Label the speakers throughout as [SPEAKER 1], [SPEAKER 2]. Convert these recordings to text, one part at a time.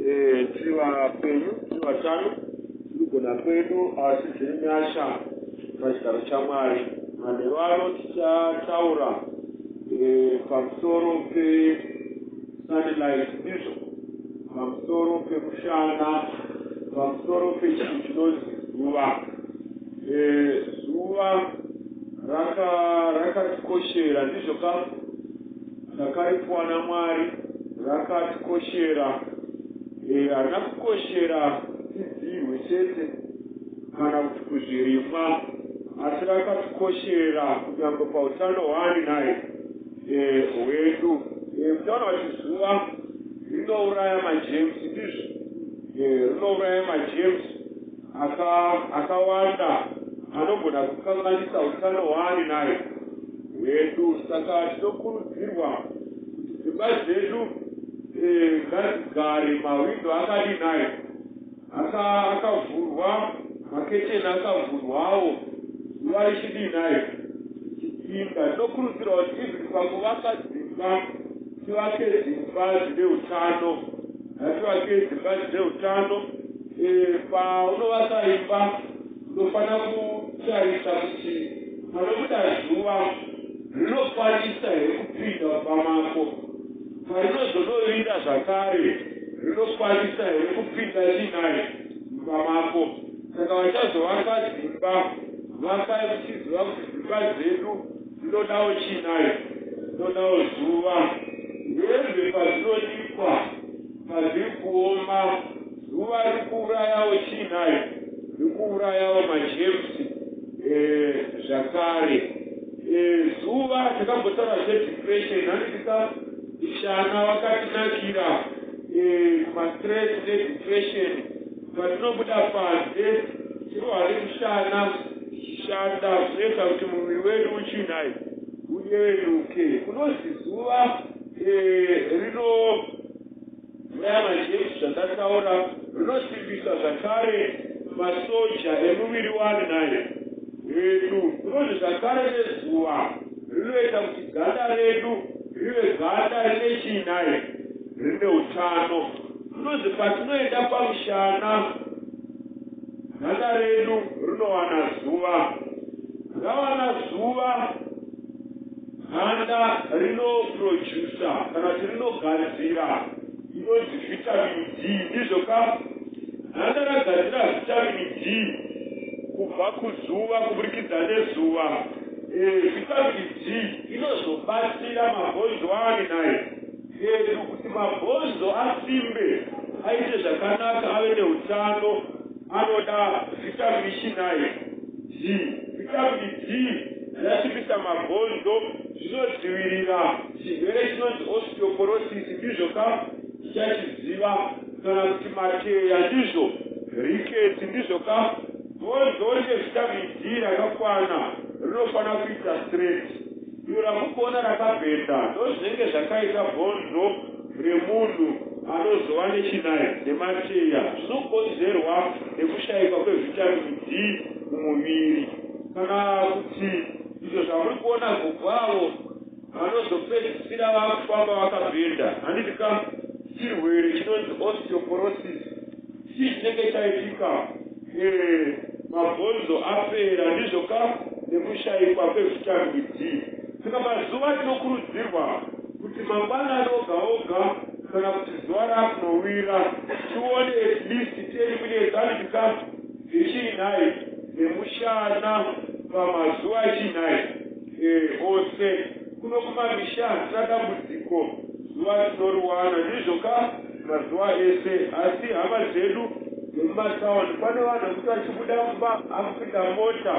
[SPEAKER 1] tiri vapenyu tiri vatano tiri kugona kwedu asi zviri nyasha pachigaro chaMwari. Manheru ano tichataura pamusoro pe-sunlight ndizvo, pamusoro pemushana, pamusoro pechinhu chinonzi zuva. Zuva rakatikoshera ndizvo ka rakaripiwa naMwari, rakatikoshera. Harina kukoshera idzirwe chete kana kuti kuzvirimwa, asi rakatikoshera kunyange pautano hwani naye hwedu. Mutaona kuti zuva rinouraya majems ndizvo, rinouraya majems akawanda anogona kukanganisa utano hwani naye hwedu. Saka tinokurudzirwa kuti dzimba dzedu ngadzigare mawindo akadi naye akavhurwa, maketeni akavhurwawo, zuva richidi naye chipinda. Tinokurudzirwa kuti izvi pakuvaka dzimba tivake dzimba dzine utano, tivake dzimba dzine utano. Paunovaka imba unofanira kutarisa kuti panobuda zuva rinokwanisa here kupinda pamako, parinozonorinda zvakare rinokwanisa here kupinda chinaye pamako. Saka vachazovaka dzimba vakai muchiziva kuti dzimba dzedu dzinodawo chinaye, dzinodawo zuva. Hezve pazvinodikwa, pazviri kuoma, zuva riri kuurayawo chinaye, riri kuurayawo majemsi zvakare. Zuva takambotaura zvedepression, handika shana wakatinakira mastress nedepression. Patinobuda panze tirohari kushana tichishanda, zvinoita kuti muviri wedu uchinaye uyevenuke. Kunonzi zuva rinouraya majemsi zvandataura, rinosimbisa zvakare masoja emuviri wani naye wedu. Kunonzi zvakare nezuva rinoita kuti ganda redu rive ganda rine chinaye, rine utano. Kunonzi patinoenda pamushana ganda redu rinowana zuva. Rawana zuva, ganda rinoprodusa kana kuti rinogadzira inonzi vitamin D, ndizvo ka? Ganda ragadzira vitamin D kubva kuzuva, kuburikidza nezuva. Vitamin D inozobatsira mabhonzo ani naye edu kuti mabhonzo asimbe, aite zvakanaka, ave neutano, anoda vitamin chinaye D. Vitamin D yasimbisa mabhonzo, zvinodzivirira chirwere chinonzi osteoporosis, ndizvo ka? Tichachiziva. Kana kuti mateya, ndizvo rickets, ndizvo ka? Bhonzo rine vitamin D rakakwana rinofanira kuita straight. Iro ramukuona rakabhenda ndozvinenge zvakaita bhonzo remunhu anozova nechinaye nemateya. Zvinokonzerwa nekushayikwa kwevitamin D mumuviri. Kana kuti izvo zvamuri kuona gogwavo vanozopedzisira vakufamba vakabhenda, handika chirwere chinonzi osteoporosis. Chii chinenge chaitika? Mabhonzo apera, ndizvo ka? Nekushayikwa kwevitamin D. Saka mazuva tinokurudzirwa kuti mangwanani oga oga kana kuti zuva rakunowira tione at least 10 minutes handika zvichinaye nemushana pamazuva achinaye ose. Kuno kumamisha hazina dambudziko, zuva tinoriwana, ndizvo ka? Mazuva ese. Asi hama dzedu nemumataundi pane vanhu vekuti achibuda mumba akupinda mota,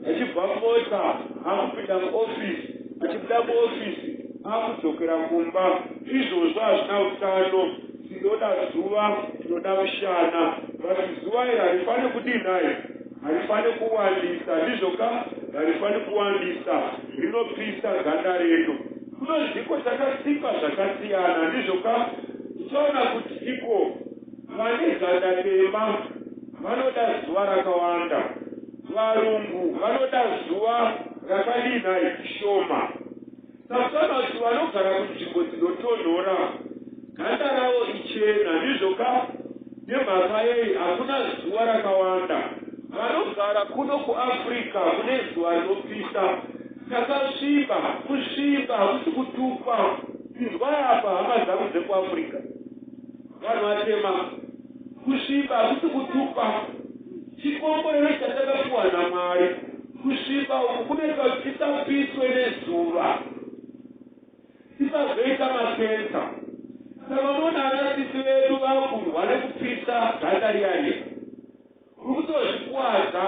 [SPEAKER 1] achibva mota akupinda muofisi, achibuda muofisi akudzokera kumba. Izvozvo hazvina utano. Tinoda zuva, tinoda mushana. Basi zuva iri harifani kudinaye, harifani kuwandisa, ndizvo ka? Harifani kuwandisa, rinopisa ganda redu. Kunozviko takasikwa zvakasiyana, ndizvo ka? Tichaona kuti iko vane ganda tema vanoda zuva rakawanda, varungu vanoda zuva rakadinaye shoma. Saka kuti vanogara kunzvimbo dzinotonhora ganda ravo ichena, ndizvo ka? Nemhaka yei hakuna zuva rakawanda. Vanogara kuno kuAfrica kune zuva rinopisa. Takasviba, kusviba, kuti kutupa. Inzwa apa hama dzangu dzekuAfrica. Vanhu vatema. Kusviba, kuti kutupa. Chikomborero chatakapiwa naMwari. Kusviba uku kunoita kuti tisapiswe nezuva. Tisazoita makenza. Saka unoona anasisi vedu vakurwa nekupisa ganda riyani. Uri kutozvikuwadza.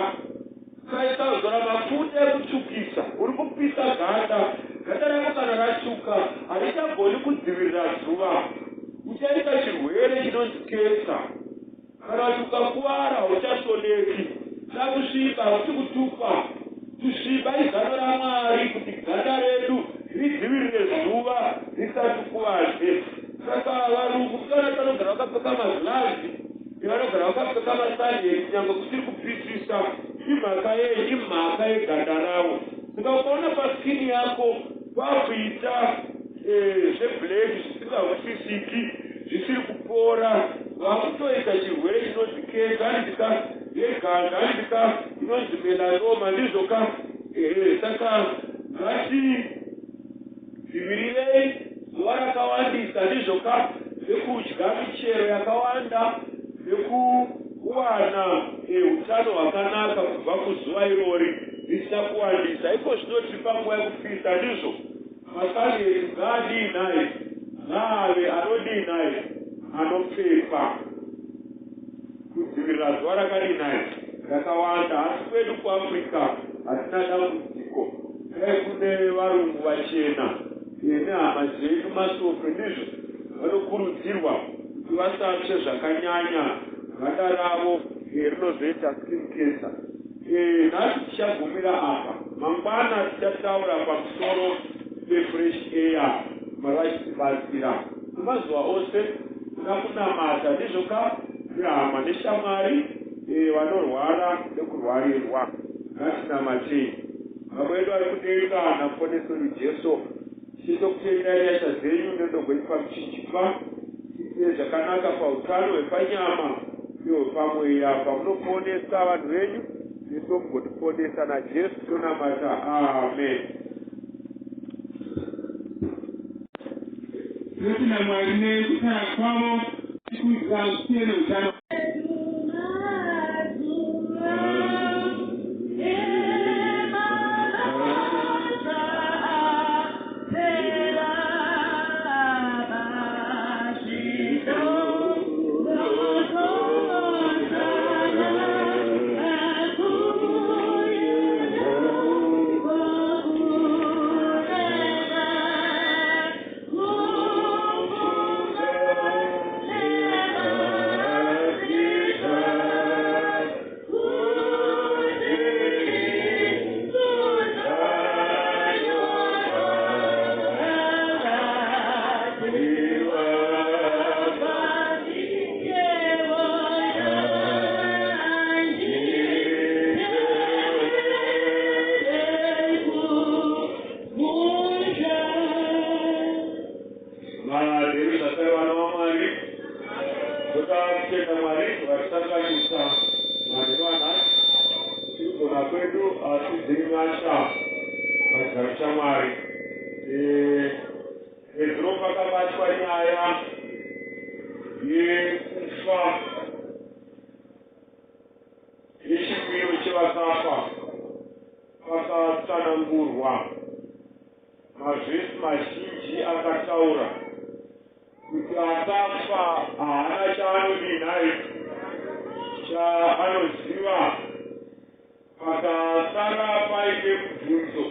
[SPEAKER 1] Saka uzora mafuta ekutsvukisa. Uri kupisa ganda. Ganda rako kana ratsvuka harichagoni kudzivirira zuva. Uchaita chirwere chinonzi kenza. Kana kuti ukakuwara hauchasoneki. Kusviba kuti kutupa. Kusviba izano raMwari kuti ganda redu ridzivirire zuva risati kuwadze. Saka varungu kana vanogara vakapfeka magilazi, vanogara vakapfeka masandheti nyangwe kusiri kupisisa. Imhaka yei? Imhaka yeganda ravo. Saka ukaona paskini yako kwakuita zvebhureki zvisingahwisisiki, zvisiri kupora, vakutoita chirwere chinonzi kenza, handika yeganda, handika inonzi melanoma, ndizvoka. Saka ngatidzivirirei zuva rakawandisa, ndizvoka, nekudya michero yakawanda, nekuwana utano hwakanaka kubva kuzuva irori risina kuwandisa. Iko zvinotipa nguva yekupisa, ndizvo. Makani ngaadii naye, ngaave anodii naye, anopfekwa kudzivirira zuva rakadii naye rakawanda. Asi kwedu kuAfrica hatina dambudziko. Dai kune varungu vachena nehama dzedu masokwe, ndizvo vanokurudzirwa kuti vasatsve zvakanyanya ganda ravo rinozoita skin cancer. Nhasi tichagumira apa. Mangwana tichataura pamusoro pefresh air mavachitibatsira. Mazuva ose nakunamata ndizvoka nehama neshamwari vanorwara nekurwarirwa. Ngatinamatei. Baba vedu vari kudenga naponeso ruJesu. Tichitokutendai nyasha dzenyu nendogwenywa muchichipa. Tiite zvakanaka pautano hwepanyama nehwepamweya. Pamunoponesa vanhu venyu, nesu mugotiponesa naJesu tonamata. Amen.
[SPEAKER 2] Notina Mwari nekutara kwavo tikudzwa usiye neutano.
[SPEAKER 1] Mazvisi mazhinji akataura kuti akafa haana chaanodii naye, chaanoziva. Pakasara paine mubvunzo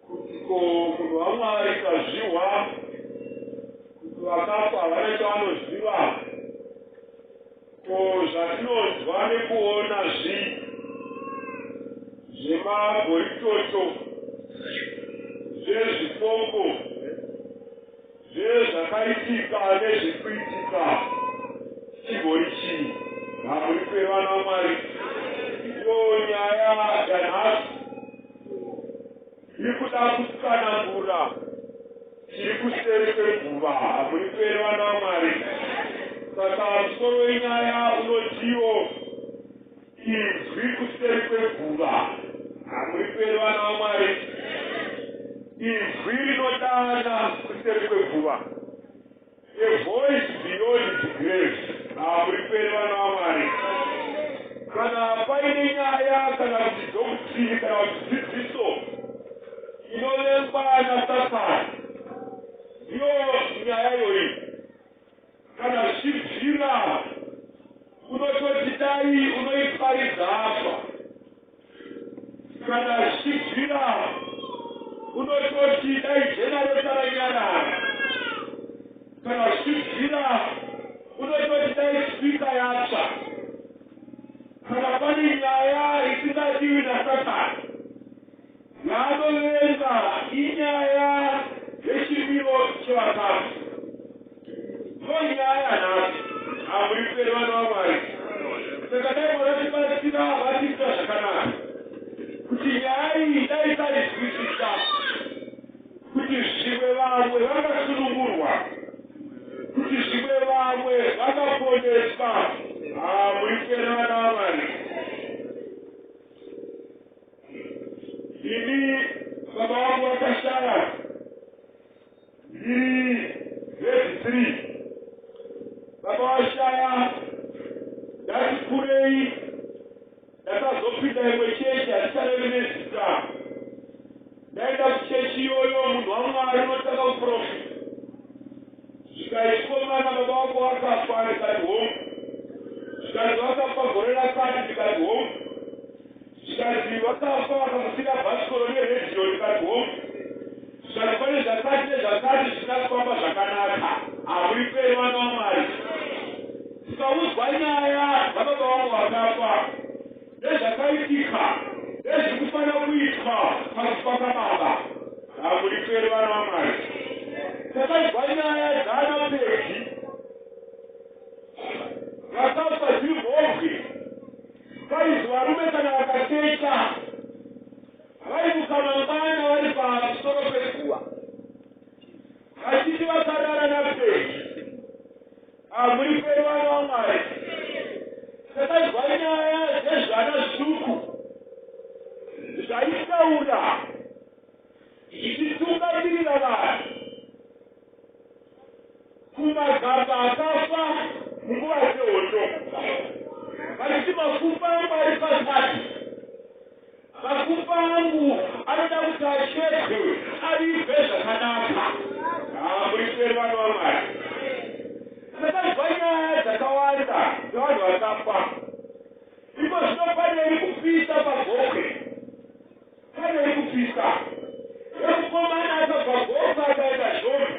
[SPEAKER 1] kuti ko munhu waMwari kazvihwa kuti vakafa havana chaanoziva. Ko zvatinonzwa nekuona zvemagoritoto, zvezvipongo, zvezvakaitika nezvikuitika, chigori chii? Hamuri kwere vana vaMwari? Iyo nyaya yanhasi iri kuda kutsanangura chiri kuseri kweguva. Hamuri kwere vana vaMwari? Saka grace. Muri vana vaMwari. Kana paine nyaya kana kuti doctrine kana kuti dzidziso inovengwa naSatani, ndiyo nyaya iyoyi. Kana zvichibvira unototi dai unoiparidza apa, kana zvichibvira unototi dai jenareta ranyarara, kana zvichibvira unototi dai spika yatsva. Kana pane nyaya isingadiwi naSatani, yaanovenga inyaya yechimiro chevakafu. Nyaya nhasi hamuri vana vaMwari. Saka dai munatibatsira vatiita zvakanaka kuti nyaya iyi dai taizwisisa, kuti zvimwe vamwe vangasunungurwa, kuti zvimwe vamwe vakaponeswa. Muri vana vaMwari. Ini baba vangu vakashaya ndiri grade 3. Baba vashaya ndati kurei ndakazopinda imwe chechi haticharevi nezita. Ndaenda kuchechi iyoyo munhu waMwari unotanga kuprofita. Zvikaiskomana baba vangu vakafa ndikati home. Zvikazi vakafa gore rakati ndikati home. Zvikazi vakafa vakamusika bhasikoro neredhiyo ndikati home. Zvikazi pane zvakati nezvakati zvisina kufamba zvakanaka. Hamuri vana vaMwari. Tikaudzwa nyaya dzababa vangu vakafa, nezvakaitika, nezvikufanira kuitwa pakufa kwababa. Hamuri vana vaMwari. Takaudzwa nyaya dzaanapedzi vakafa dziri mhombe. Kwaizi varume kana vakatecha vaimuka mangwana vari pamusoro peguva vachiti vakarara napedzi. Hamuri vana vaMwari. Takaudzwa nyaya dzezvana zvuku zvaitaura zvichitungamirira vanhu kumagaba akafa munguva dzehondo. Vachiti mapfupa angu ari pakati, mapfupa angu anoda kuti achekwe avigwe zvakanaka. Hamuri vana vaMwari. Takaudzwa nyaya dzakawanda dzevanhu vakafa. Iko zvino paneri kupisa pagokwe, paneri kupisa. Ekukomana akabva gokwe akaenda zvombe,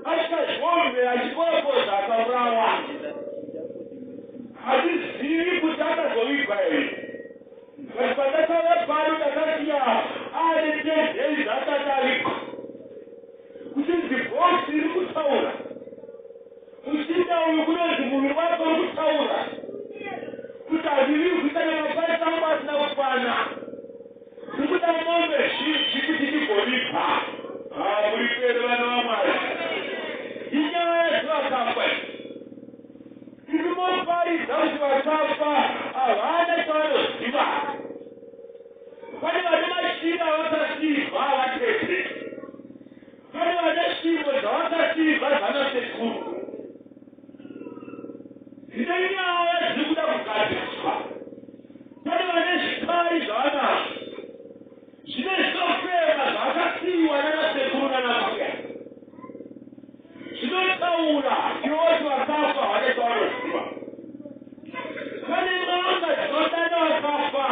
[SPEAKER 1] asvika zvombe achikorakoza akaurawa. Hatizivi kuti akazovigwa here. But pandakauya pano ndakasiya ane 10 days asati avigwa. Kuchinzi bhosi iri kutaura, muchinda uyu kunonzi muviri wake uri kutaura kuti hazvivigwi kana mabasa angu asina kufana. Ndikuda mombe zhinji kuti ndigovigwa. Hamuri vana vaMwari. Inyaya dzevakafa. Ndinoparidza kuti vakafa havana chavanoziva. Pane vane mashira avakasiyirwa vatete. Pane vane svingo zvavakasiyirwa zvanasekuru. Dzine nyaya dziri kuda kugadziswa. Pane vane zvikari zvavanazvo zvine zvinofema zvakasiyiwa nanasekuru nanambuya. Zvinotaura inoti vakafa havane chavanoziva. Pane n'anga dzinodana vakafa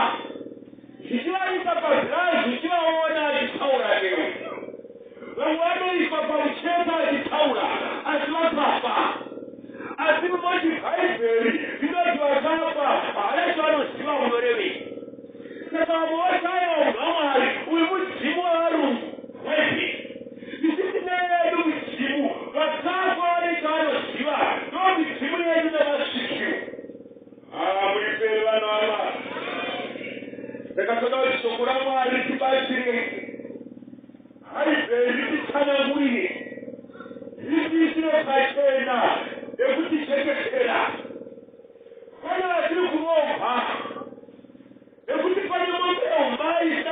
[SPEAKER 1] zvichivaisa pagirazi zvichivaona achitaura newe. Vamwe vanoiswa pamucheka achitaura asi vakafa. Asi munoti bhaibheri rinoti vakafa havana chavanoziva munorevei. Saka vamwe vashaya munhu waMwari uyu mudzimu wavarungu wepi. Isisine yedu midzimu vakafa vane chavanoziva ndo midzimu yedu namasvikiro. Muri vana vaMwari. Ndakatoda kuti shoko raMwari tibatsire. Bhaibheri rititsanangurire, ritiisire pachena nekutichekechera. Pane vatiri kurohwa nekuti pane mombe yombai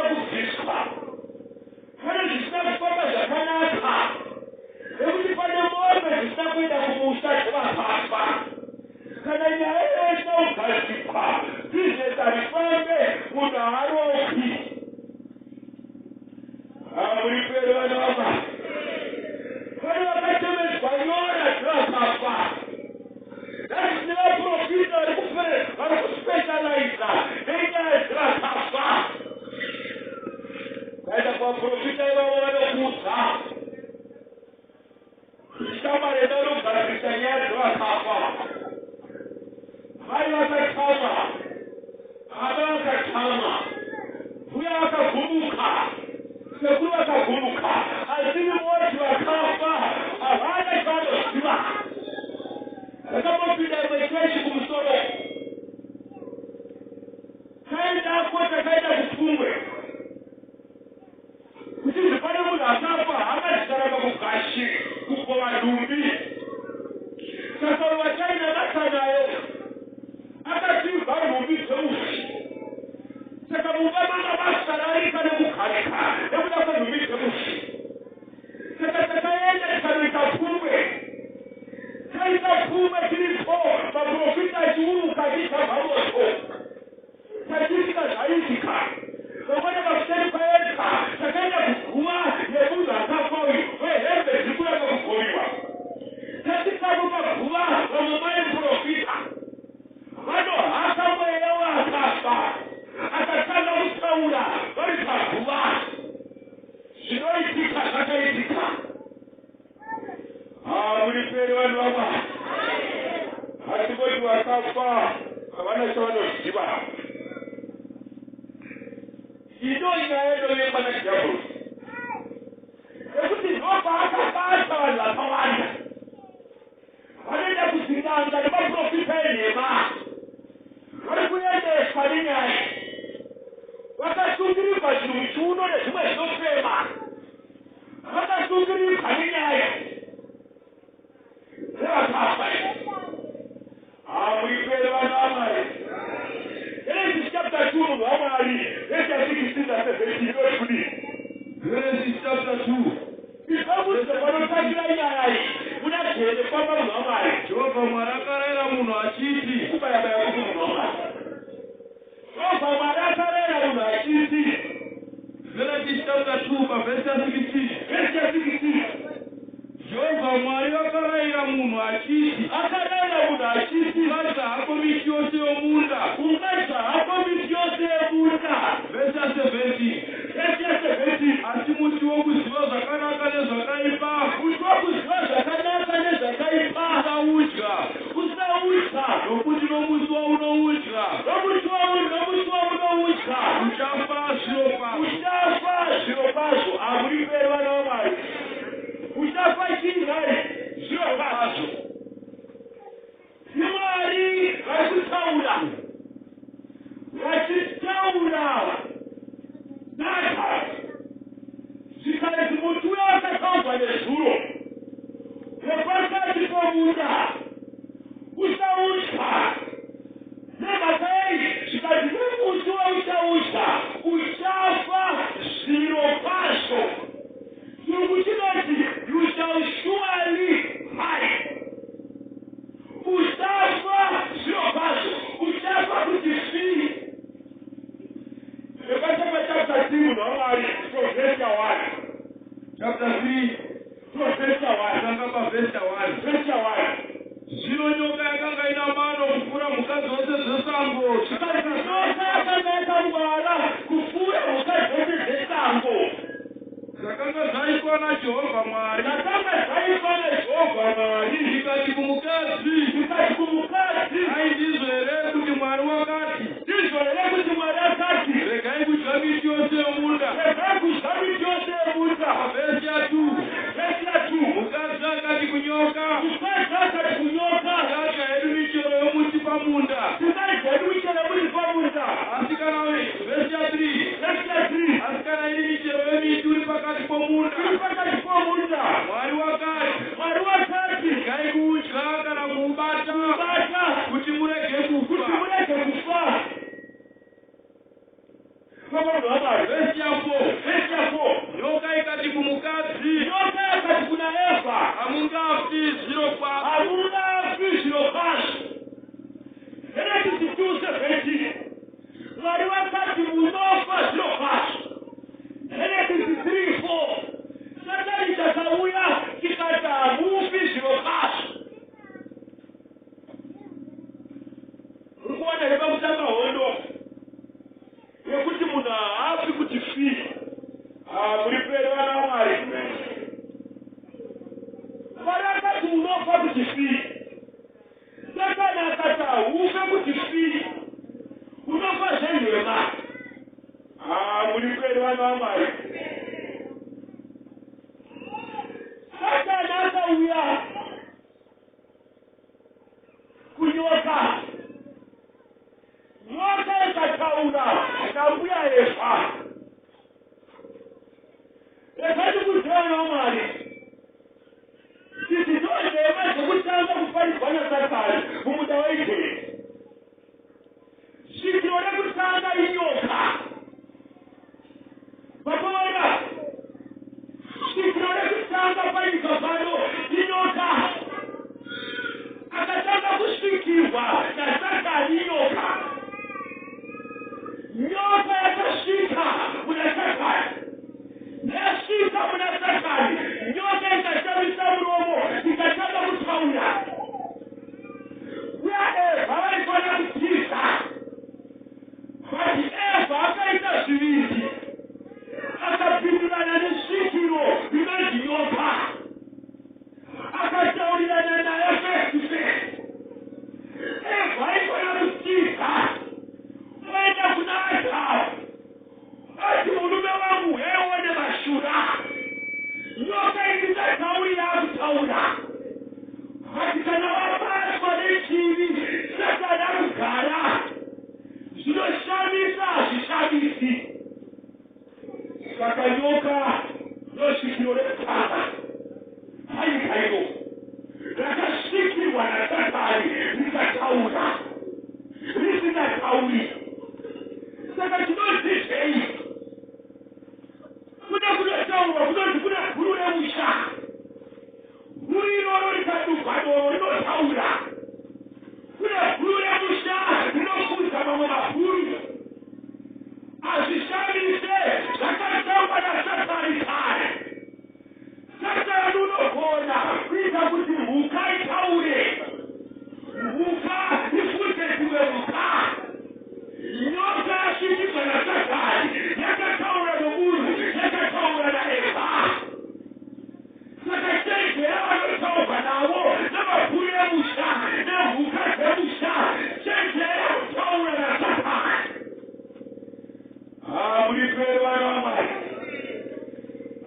[SPEAKER 1] chakuma kiripo maprofita chiuruka chichabvamoto chachitika zvaitika vamwana vafutani paedza chakaenda kuguva nemunhu akafa uyu wehembe dziri kuranga kugoviwa chatikavo paguva vamwe vaiprofita vanohaka mweya wakafa akatanga kutaura vari paguva zvinoitika zvakaitika muriperi vanhu vamwa hatingoti vakafa havana chavanoziva ino nyaya inovengwa nadhiabhorosi nekuti ndobva akabata vanhu vakawanda vanoenda kuzinanga nemaprofita enhema vari kuendeswa nenyaya vakasungirirwa zvinhu muchiuno nezvimwe zvinofema vakasungirirwa nenyaya dzevakafa muipere vanhu vamwari Genesis chapter 2 munhu wamwari verse 16 na 17 inoti kudii Genesis chapter 2 izvakuti panotangira nyaya iyi muna gere kwamba munhu wamwari Jehovha Mwari akarayira munhu achiti kubayabaya kuti munhu wamwari Jehovha Mwari akarayira munhu achiti Genesis chapter 2 verse 16 verse 16 Jehovha Mwari akarayira munhu achiti ungadya hako miti yose yomunda verse 17 asi muti wokuziva zvakanaka nezvakaipa usaudya nokuti nomusi waunoudya uchafa zviro kwazvo amuriperi vana vamwari uchafa chinhai zviro kwazvo Mwari vachitaura data zvikati muti uyo akataurwa nezuro nepakati pomunda usaudya nemhaka yei zvikati nemuti wauchaudya uchafa zviro kwazvo chirungu chinoti you shall surely die uchafa zviro kwazvo uchafa kuti fii nepachapa chapter 3 munhu wamwari verse 1 chapter 3 verse 1 tanga paverse 1 verse 1 zvino nyoka yakanga ina mano kupfuura mhuka dzose dzesango zvikati nyoka yakanga yakangwara kupfuura mhuka dzose dzesango zvakanga zvaitwa naJehovha Mwari zvikati kumukadzi hai ndizvo here kuti Mwari wakati regai kudya miti yose yomunda vhesi ya 2 mukadzi akati kunyoka tadya hedu michero yomuti pamunda asi kana vhesi ya 3 asi kana iri michero yemiti uri pakati pomunda Mwari wakati regai kudya kana kuubata kuti murege kufa vhesi ya 4 nyoka ikati kumukadzi kuna Eva hamungafi zviro kwazvo Genesis 2:17 Mwari wakati munofa zviro kwazvo Genesis 3:4 Satani chakauya chikati hamufi zviro kwazvo uri kuona here pakutanga hondo yekuti munhu haafi kuti fii muriperi vana vamwari Mwari akati munofa kuti fii Satani akati haufe kuti fii unofa zvenhema muriperi vana vamwari Satani akauya kunyoka nyoka ikataura nambuya Eva yakati kudzana Mwari titi ndozvema zvekutanga kufaridzwa naSatani mumuda waIdheni svikiro rekutanga inyoka vapaona svikiro rekutanga panyika pano inyoka nyoka yoshikiro repanga haikairo rakashikirwa naSatani rikataura risingatauri. Saka tinozvizvei kuda kunotaurwa kunoti kuna guru remusha, guru iroro rikadugwa doro rinotaura, kuna guru remusha rinokudza mamwe maguru. Azvishandise zvakataurwa naSatani kare. Satani unogona kuita kuti mhuka itaure, mhuka ifudze dzimwe mhuka. Nyoka yasvindiswa naSatani yakataura nomunhu, yakataura naEvha. Saka chenjera vanotaurwa navo namaguru emusha nemhuka dzemusha, chenjera kutaura naSatani. Muri pere vana vaMwari,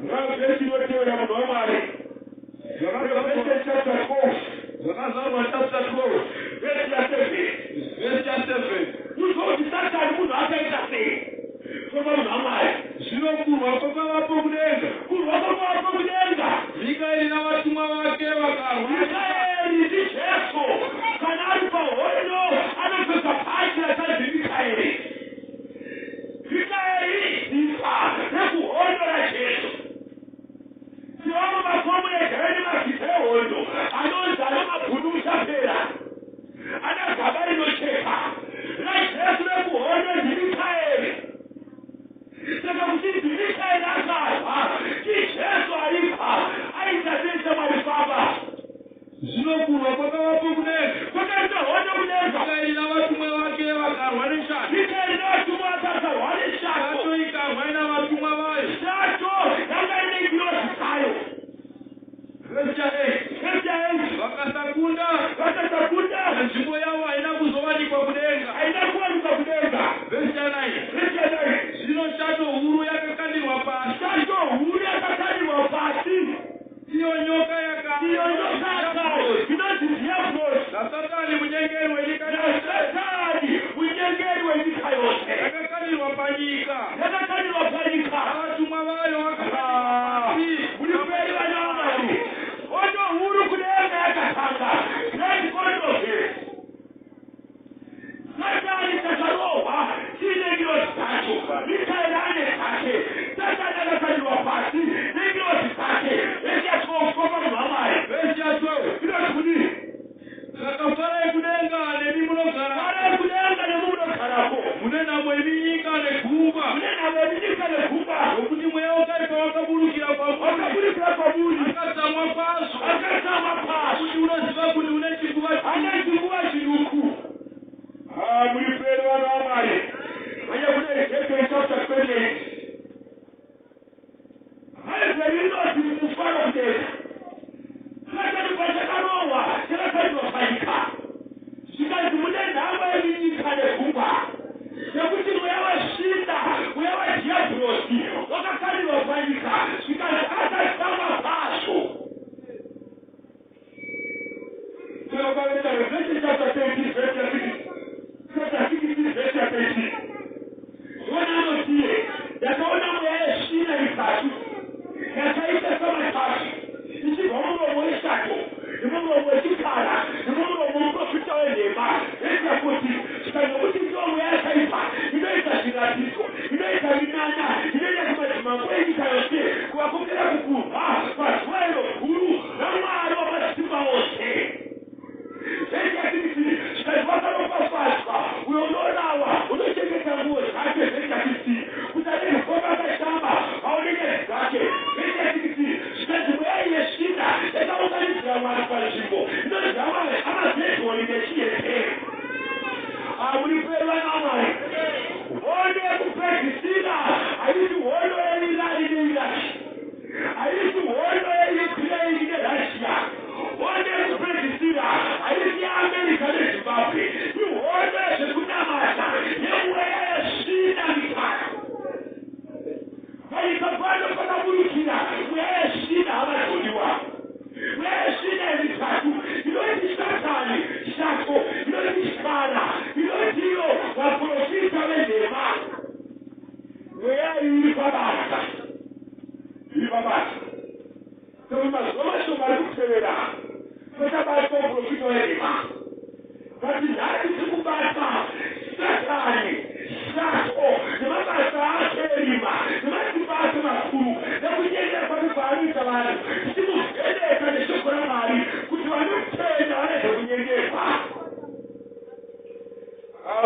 [SPEAKER 1] ngazvechinoteera munhu waMwari. Revelation chapter 12, zvakazarwa chapter 12 verse 7. Kuzoti Satani munhu akaita sei? Koma munhu waMwari, zvino kurwa kwakavapo kudenga, kurwa kwakavapo kudenga. Mikaeri navatumwa vake vakarwa. Mikaeri ndiJesu, kana ari pahondo anopfeka bhachi rakadzi Mikaeri. Mikaeri zipa rekuhondo raJesu. Tiwamo makomo egere mazita ehondo anonzi anomabhunu muchapera, ana gaba rinocheka raJesu rekuhondo ndiMikaeri. Saka kuti ndiMikaeri akarwa, ndiJesu aripa aita nezva Mwari Baba. Zvino kurwa kwakavapo kudenga, kwakaita hondo kudenga. Mikaeri navatumwa vake vakarwa neshaka. Mikaeri navatumwa vake vakarwa neshaka. Shato ikarwa navatumwa vayo. Shato yanga ine ngirozi dzayo. Verse 8. Vakasakunda. Nzvimbo yavo haina kuzowanikwa kudenga. Haina kuwanikwa kudenga. Verse 9. Zvino shato huru yakakandirwa pasi. Shato huru yakakandirwa pasi. Iyo nyoka yakati. Inonzi Diablos. naSatani munyengeri wenyika yose. Satani munyengeri wenyika yose. Yakakandirwa panyika. Navatumwa vayo vakakandirwa pasi. Muliperi vana vaMwari. Hondo huru kudenga yakatanga. Great controversy. Satani takarohwa chine ngirozi dzacho. Mikaeri ane dzake. Satani akakandirwa pasi nengirozi dzake. Vechasokoma munhu waMwari. Vechasokoma. Inoti kudini? Saka farai kudenga nemi munogara. Farai kudenga nemi munogarako. Mune nhamo yeminyika negungwa. Nokuti mweya wakaipa wakaburukira kwamuri. Akatsamwa kwazvo. Kuti unoziva kuti une chiguva chiduku. Muri pere vana vaMwari. Vaya kune Ezekiel chapter 28. Haizverinoti mufaro kudenga. Satani pachakarohwa chakakandirwa panyika. Zvikanzi mune nhamo yeminyika negungwa. Nekuti mweya washinda, mweya waDhiabhulosi wakakandirwa panyika. Zvikanzi akatsamwa kwazvo. Revelation chapter 20 verse 6. Chapter 16 verse 20. Ona anotiye, yakaona mweya yeshina itatu. Yakaita samatatu. Ichibva mumuromo weshato, nemumuromo wechikara, nemumuromo womuprofita wenhema. Ita kuti zvikangokuti ndiwo mweya yakaipa, inoita zviratidzo, inoita minana, inoita kumadzimambo enyika yose, kuvakumbira kukurwa pazuva iro guru raMwari Wamasimba Ose. Zvikanzi vakaro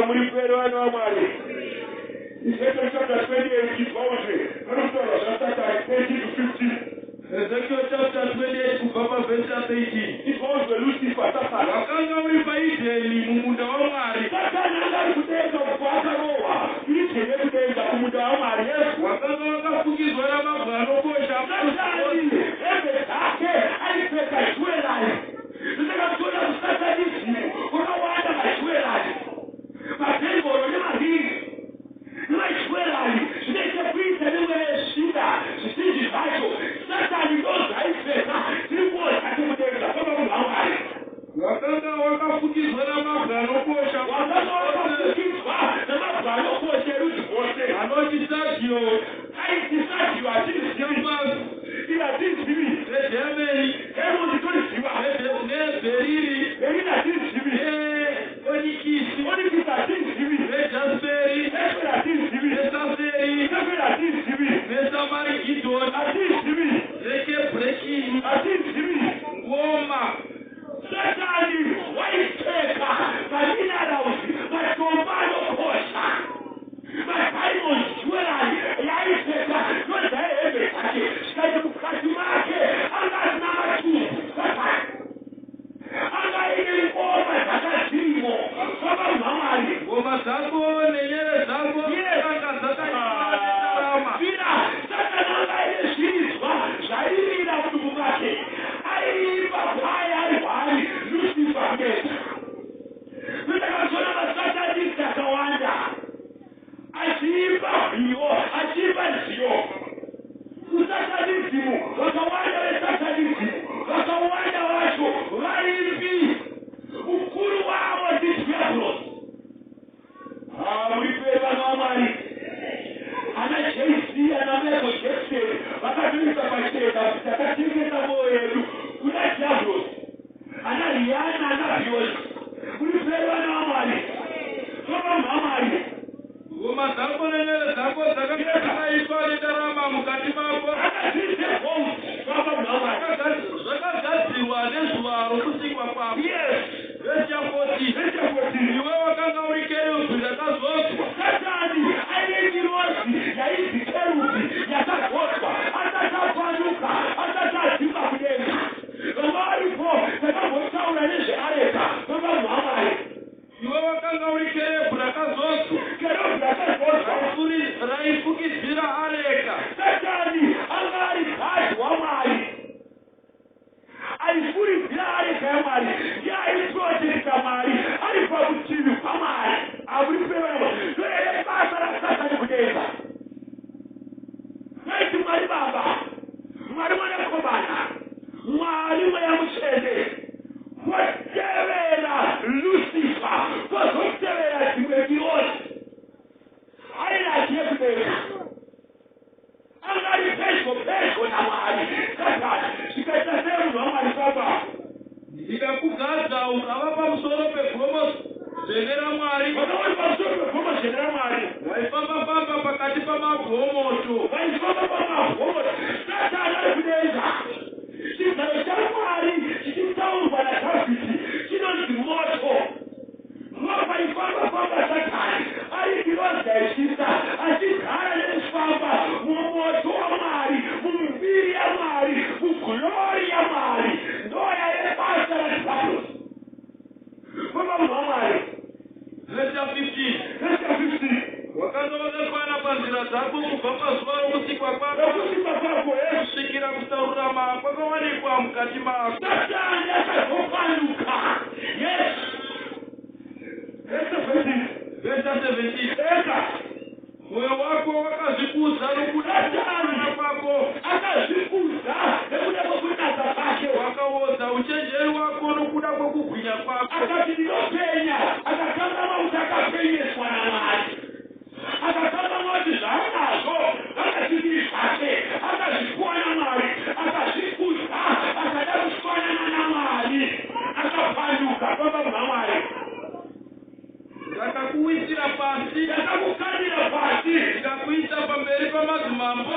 [SPEAKER 1] Muripero ano amari. Ezekiel chapter 28 kipauje. Kanutoro shatata 30 to 50.
[SPEAKER 2] Ezekiel chapter 28 kubaba verse 18.
[SPEAKER 1] Kipauje Lucifer sasa.
[SPEAKER 2] Wakanga ulipaite ni mumunda wa Mwari.
[SPEAKER 1] Satani angali kutenga kupaka roa. Kitene kutenga kumunda wa Mwari.
[SPEAKER 2] Wakanga wakafukizwa na mabwano kosha.
[SPEAKER 1] Satani ebe take alipeka shwelani. Nitaka kuona kusatanisi. Unawanda mashwelani. Matengo ni mahiri. Mashwelani. Nitaka kuita niwe shida. Sisi hacho. Satani ndoza alipeka. Ndipo atakutenga kama Mwari.
[SPEAKER 2] Wakanga wakafukizwa na mabwano kosha.
[SPEAKER 1] Wakanga wakafukizwa na mabwano kosha ruti kose.
[SPEAKER 2] Anotisakio.
[SPEAKER 1] Aitisakio atisi
[SPEAKER 2] Yambazi.
[SPEAKER 1] Ila atisi bibi.
[SPEAKER 2] Edemeli.
[SPEAKER 1] Hemo zitonisiwa.
[SPEAKER 2] Beriri.
[SPEAKER 1] Beriri atisi bibi.
[SPEAKER 2] Onikisi.
[SPEAKER 1] Onikisi atisi bibi.
[SPEAKER 2] Jasperi.
[SPEAKER 1] Jasperi atisi bibi.
[SPEAKER 2] Mesaferi.
[SPEAKER 1] Jasperi atisi bibi.
[SPEAKER 2] Mesamarigidon.
[SPEAKER 1] Atisi bibi.
[SPEAKER 2] Reke breki.
[SPEAKER 1] Atisi bibi.
[SPEAKER 2] Ngoma.
[SPEAKER 1] Satani waiteka majina rausi matombano kosha mataimo shwelani yaiteka yote ebe take shikaji mukati make anga na matu Satani anga ile ngoma takatimo kama mamali
[SPEAKER 2] Ngoma zako nenyere zako anga zaka
[SPEAKER 1] bila Satani anga ile shirizwa zaidi na mtu wake aiba haya hali Lucifer geta Nitaka kuona Satani kakawanda Achiba sio Usatanisimu wakawanda we satanisimu wakawanda watu waivi ukuru wao diablos Mlipeva na amani ana jeisi anameko jeisi wakatuisa pacheta takatiza moyo yetu kuna diablos ana liana ana viozi Mlipeva na amani kama amani
[SPEAKER 2] Ngoma zako nenyere zako zaka ifani darama mukati mako
[SPEAKER 1] akasise bonzi kama amani
[SPEAKER 2] zvakagadziwa nezvaro kusikwa kwako vechakoti iwe wakanga uri kerubi rakazvodzwa
[SPEAKER 1] Satani ainekirozi yaiti kerubi yakazvodzwa asatapanuka asatadzima kudenga vamaripo takavotsaura nezveareka vamamhamari
[SPEAKER 2] iwe wakanga uri kerubi rakazvodzwa
[SPEAKER 1] kerubi rakazvodzwa
[SPEAKER 2] raifukidzira areka
[SPEAKER 1] Satani anga ari gadhi waMwari aifuridzira areka yaMwari ndiaiprotecta Mwari ari parutivi paMwari amuripevana ndoere basa raSatani kudenga naiti Mwari Baba Mwari Mwanakomana Mwari Mweya Mutsvene kwotevera Lucifer kwozotevera dzimwe ngiroti ainaziye kudenga angari pedyo naMwari Satani zvikaita semunhu waMwari Baba
[SPEAKER 2] ndikakugadza ukava pamusoro pegomo dzvene raMwari
[SPEAKER 1] vakauri pamusoro pegomo dzvene raMwari
[SPEAKER 2] waifamba-famba pakati pamagomoto
[SPEAKER 1] vaifamba pamagomoto Satani ari kudenga chigaro chaMwari chichitaurwa naDhavhidhi chinonzi moto vaifamba-famba Satani ari kirozi yaishisa achigara nechifamba mumoto waMwari mumiviri yaMwari muglori yaMwari ndoya yebasa raDiablos vavanhu vaMwari
[SPEAKER 2] Verse 15 wakanga vakakwana panzira dzako kubva pazuva rokusikwa kwako kusvikira kutaurama kwakawanikwa mukati mako
[SPEAKER 1] Satani akazopanduka yes
[SPEAKER 2] Verse 17 mwoyo wako wakazvikudza nokuda kwako
[SPEAKER 1] akazvikudza nekuda kwekunaka kwake
[SPEAKER 2] wakaodza uchenjeri wako nokuda kwekugwinya kwako
[SPEAKER 1] akati ndinopenya akakangama kuti akapenyeswa naMwari akakangama kuti zvaanazvo vakachidii zvake akazvipuwa naMwari akazvikudza akada kufanana naMwari akapanduka pamba mwaMwari
[SPEAKER 2] ndakakuwisira pasi
[SPEAKER 1] ndakakukandira pasi
[SPEAKER 2] ndikakuisa pamberi pamadzimambo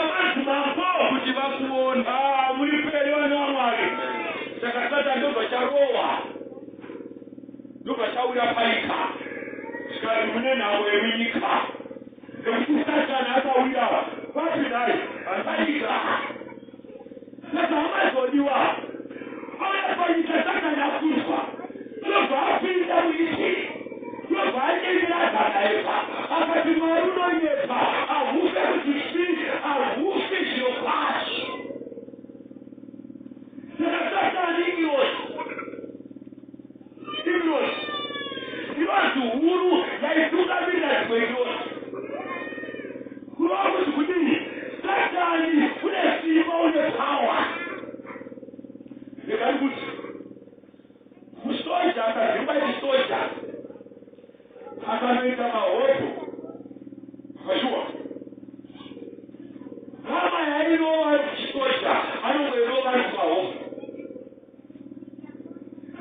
[SPEAKER 2] kuti vakuona
[SPEAKER 1] muriperiwa naMwari saka Satani ndobva charowa ndobva chaura paika kari munena wewinika ekutisachana akawira papinai asaika saka amazodiwa ayafanyika sakana kurwa yobva apinda muiti yobva anyemera zanaepa akati marunoyepa ahufe kuti ahufe zvirokwazvo saka satani irozi huru yaitungamirira dzimwe irozi kurova kuti kudini satani une simba une pawa ndekati kuti musoja akazimba chisoja akanoita mahopo kashuwa hama yairova chisoja anongoirova ari kumahopo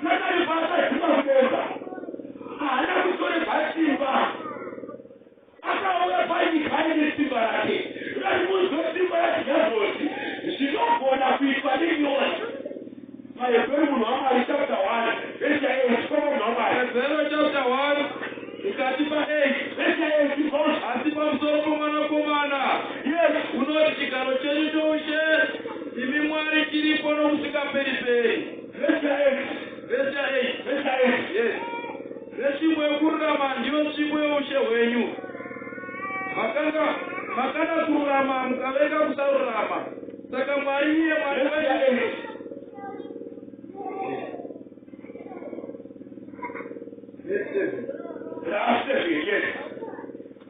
[SPEAKER 1] sakari paakadzima kudenga haana kutoreka simba akauya panyika ine simba rake rati muzwe simba radhiabhoti zvinogona kuitwa nenyoni maebheri munhu wamwari chapter 1 vesi 8 koma munhu wamwari
[SPEAKER 2] Ezero chapter 1 ikatipa 8
[SPEAKER 1] vesi 8
[SPEAKER 2] asi pamusoro pomwanakomana
[SPEAKER 1] yes
[SPEAKER 2] unoti chigaro chenyu choushe imi mwari chiripo nokusingaperi-peri
[SPEAKER 1] vesi 8
[SPEAKER 2] vesi 8
[SPEAKER 1] vesi 8
[SPEAKER 2] yes nesvimbo yekururama ndiyo nzvimbo yeushe hwenyu makada kururama mukaveka kusarurama saka mwari iye mwari wenyu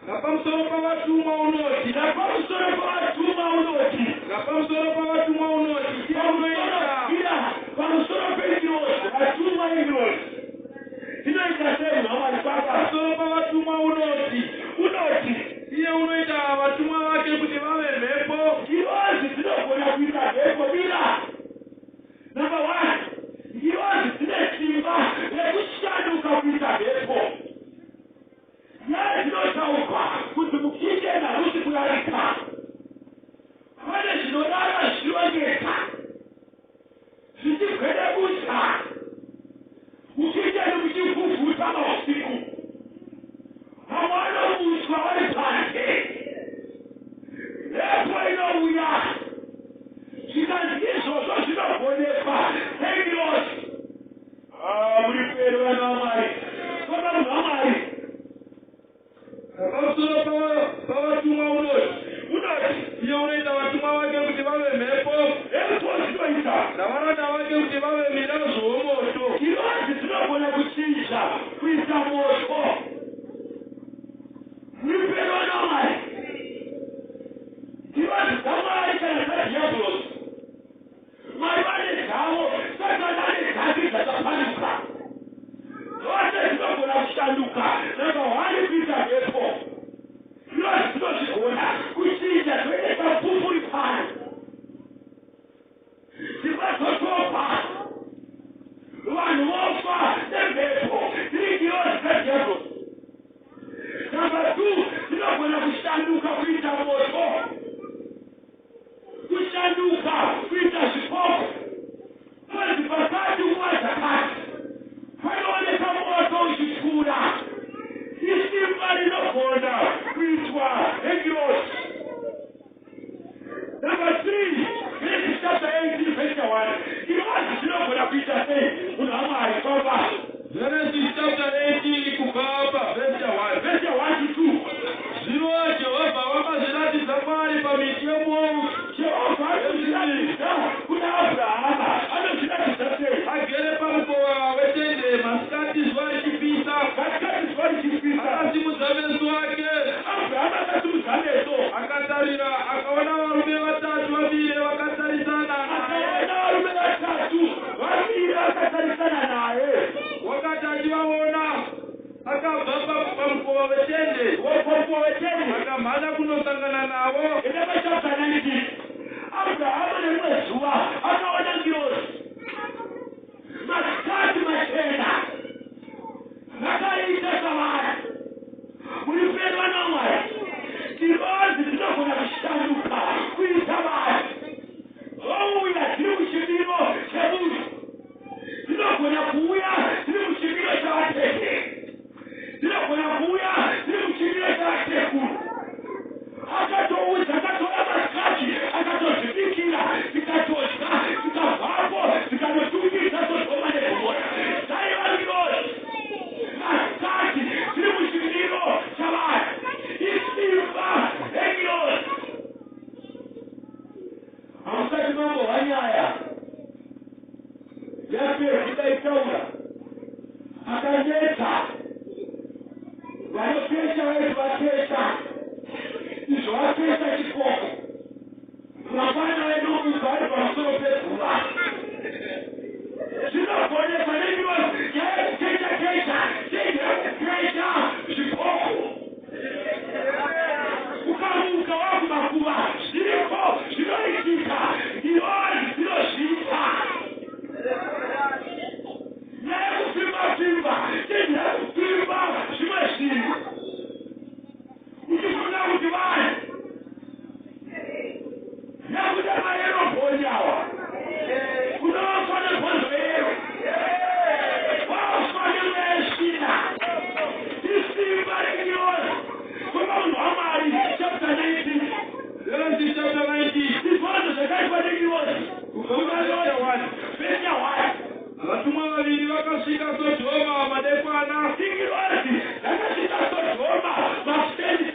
[SPEAKER 2] napamusoro pavatumwa unoti
[SPEAKER 1] napamusoro pavatumwa unoti
[SPEAKER 2] napamusoro pavatumwa unoti iye unoita
[SPEAKER 1] pamusoro pengirozi vatumwa ingirozi inoita sei mhamwari papa
[SPEAKER 2] pamusoro pavatumwa unoti iye unoita vatumwa vake kuti vave mhepo
[SPEAKER 1] ngirozi dzinogona kuita mhepo bila number 1 ngirozi dzine simba rekushanduka kuita mhepo nyaya dzinotauka kuti mukichena harusi kuyarika pane zvinorara zvichirongeka zvichigwedebusa mukicheni muchivhuvhuta mausiku vamwe vanomuswa vari panze mhepo inouya zvikanzi izvozvo zvinogonekwa sengirozi muri peri vana vamwari koma munhu wamwari
[SPEAKER 2] napamusoro pavatumwa unoti iye unoita vatumwa vake kuti vave mhepo
[SPEAKER 1] zvinoita
[SPEAKER 2] navaranda vake kuti vave mirazvo womoto
[SPEAKER 1] girozi dzinogona kuchinja kuisa moto muri peri vana vamwari girozi dzamwari kana dzadhiabholosi mwari vane dzavo satani ane dzake dzakapanuka dzose dzinogona kushanduka namba 1 kuita mhepo girozi dzinozvigona kuchinja dzoita pupuri pano dzikazotopa vanhu vofa nemhepo dziri girozi dzadhiabholosi namba 2 dzinogona kushanduka kuita moto kushanduka kuita zvipofu kuti pakati nguva dzakati panooneka moto uchipfuura isimba rinogona kuitwa negirozi namba 3 vesi chapter 18 verse 1 girozi dzinogona kuita sei munhu wamwari papa
[SPEAKER 2] Genesis chapter 18 kubva verse 1
[SPEAKER 1] verse 1 to 2
[SPEAKER 2] zvino Jehovha wakazviratidza Mwari pamiti yemuouki
[SPEAKER 1] Jehovha anozviratidza kuna Abrahama anozviratidza sei
[SPEAKER 2] agere pamukova wetende masikati zuva richipisa
[SPEAKER 1] katikati zuva richipisa
[SPEAKER 2] akasimudza meso ake
[SPEAKER 1] Abrahama akasimudza meso
[SPEAKER 2] akatarira akaona varume vatatu vamire vakatarisana
[SPEAKER 1] akaona varume vatatu vamire vakatarisana naye
[SPEAKER 2] wakati achivaona akabva pamukova wetende akamhanya kunosangana navo
[SPEAKER 1] chapter 19 Abrahama nerimwe zuva akaona girozi masikati machena vakaita savari muri peri vana vamwari girozi dzinogona kushanduka kuita vanhu vouya dziri muchimiro chemunhu dzinogona kuuya dziri muchimiro chavatete dzinogona kuuya akanyeta vanokesha wetu vakesha izvo vakesha chikoko mafana wedu mugari pamusoro peguva zvinogoneka nenyozi yaekukesha-kesha zvinokukesha zvikoko ukamuka wakumakuva zviriko zvinoitika nyozi dzinozviita nayekupimba-pimba tinekupimba zvimwe zvinhu uchifuna kuti vanhu yakuda mayerogonyawa kunooswa nebhonzo yero waoswa nemweshina isimba renyoro kwema munhu wamwari chapter 19 Genesis chapter 19 izvozvo zvakaitwa nenyoro vesi 1 vatumwa vaviri vakasvika Sodhoma madekwana tingirozi vakasvika Sodhoma mafuseni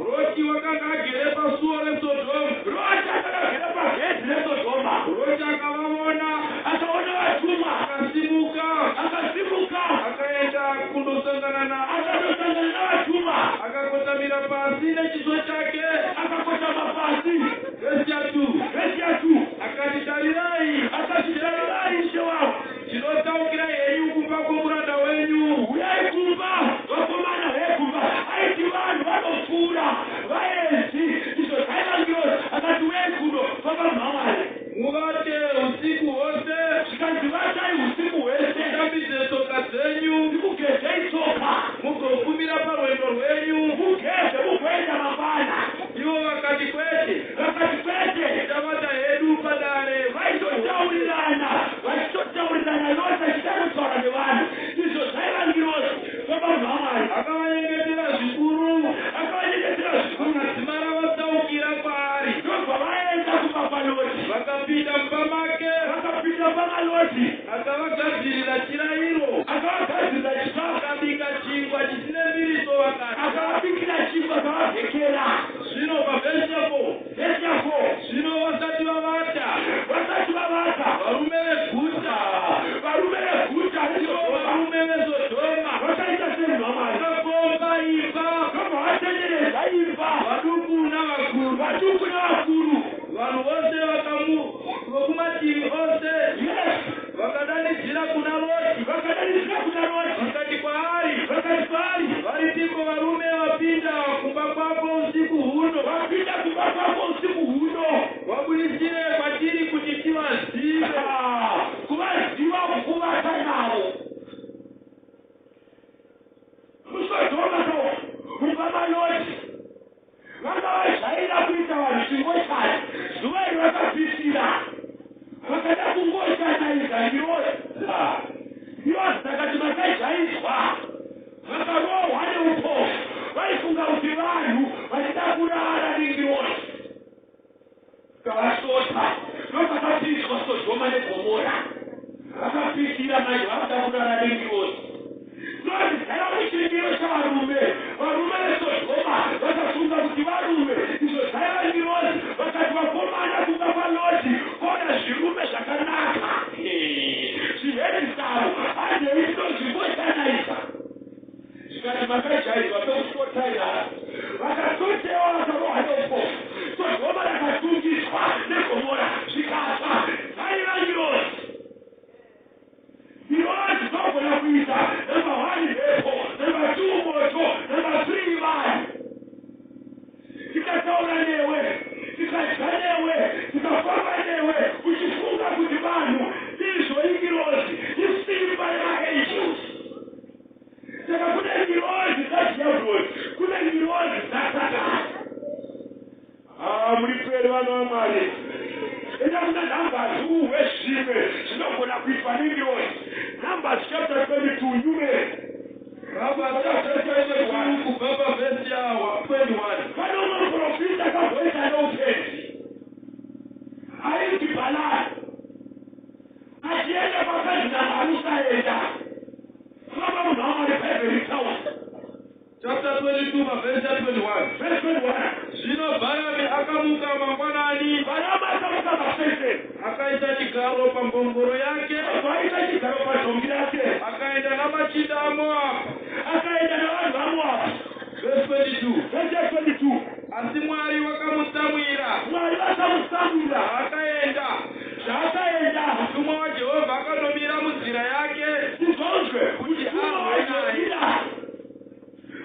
[SPEAKER 1] Roti wakanga agere pasuo reSodhoma Roti akagere pagedhi reSodhoma Roti akavavona akaona vatumwa akasimuka akaenda kundosangana navatumwa akakotamira pasi nechiso chake akakotama pasi vesi 2 akati tarirai ishe wangu ndinotaukira henyu kumba kwomuranda wenyu uyai kumba vakomana vekumba aiti vanhu vanopfuura vaenzi izvo zvaivangiroti akati uyai kuno vamamhamwari muvate usiku hwose zvikanzi vatai usiku hwese tambidze tsoka dzenyu ndikugezei tsoka mugofumira parwendo rwenyu mugeze mugoenda mangwana ivo vakati kwete tavata hedu padare vachitotaurirana lose chitakutaura nevanhu izvo zvaivangiroti vamamhamwari akavanyengetera zvikuru akadzimara vatsaukira kwaari ndobva vaenda kumapanoti vakapinda mumba make Loti akavagadzirira chirayiro akabika chingwa chisine mbiriso vakati akavabikira chingwa kavabhekera zvino pavhesi 4 zvino vasati vavata varume veguta ndivo varume veSodhoma vakaita semhamwari vakakomba imba vatendereza imba vaduku navakuru vanhu vose vokumativi ose vakadanidzira kuna Loti vakati kwaari varitiko varume vapinda kumba kwako usiku huno vabudisire kwatiri kuti tivazive kuvaziva kukuvata navo muSodhoma kumba maLoti vanga vazvaira kuita vanhu chingoshaya zuva iri vakapisira vakada kungoshanaidza ndirozi dzakati makaizvaizwa vakarohwa neupofu vaifunga kuti vanhu vachida kurara nengirozi kavasota ndopakapinzwa Sodhoma neGomora vakapisira manje vakuda kurara nengirozi ndozi dzaiva muchirikiro chavarume veSodhoma vakafunga kuti varume izvo dzaiva ngirozi vakati vakomana kumba kwaLoti kona zvirume zvakanaka zvihedisavo handei ndozvimboshanaisa zvikati makajaizwa pekutotairara vakatotewa vakarohwa neupofu Sodhoma rakatungiswa neGomora zvikafa dzaiva ngirozi zvagona kuita namba 1 mhepo namba 2 moto namba 3 vanhu tikataura newe tikadya newe tikafamba newe uchifunga kuti vanhu ndizvo ingirozi isimba yaangels saka kune ngirozi dzadhiabhori kune ngirozi dzasatani muri pere vanhu vaMwari enda kuna Numbers hwezvimwe zvinogona kuitwa nengirozi Numbers chapter 22 yume kubva pavhesi 21 pane umwe muprofita akabhoita neupedzi aiti Balamu achienda pakadzi namarusaenda famba munhu waMwari Bhaibheri itaura chapter 22 verse 21 zvino Bharami akamuka mangwanani akaita chigaro pambongoro yake akaenda namadzimambo
[SPEAKER 2] machinda aMoabu.
[SPEAKER 1] Akaenda navanhu vaMoabu.
[SPEAKER 2] Verse 22.
[SPEAKER 1] Verse 22.
[SPEAKER 2] Asi Mwari vakamutsamwira.
[SPEAKER 1] Mwari vakamutsamwira.
[SPEAKER 2] Akaenda.
[SPEAKER 1] Zvaakaenda.
[SPEAKER 2] Mutumwa waJehovha akanomira munzira yake.
[SPEAKER 1] Ndizvozve kuti arwe naye.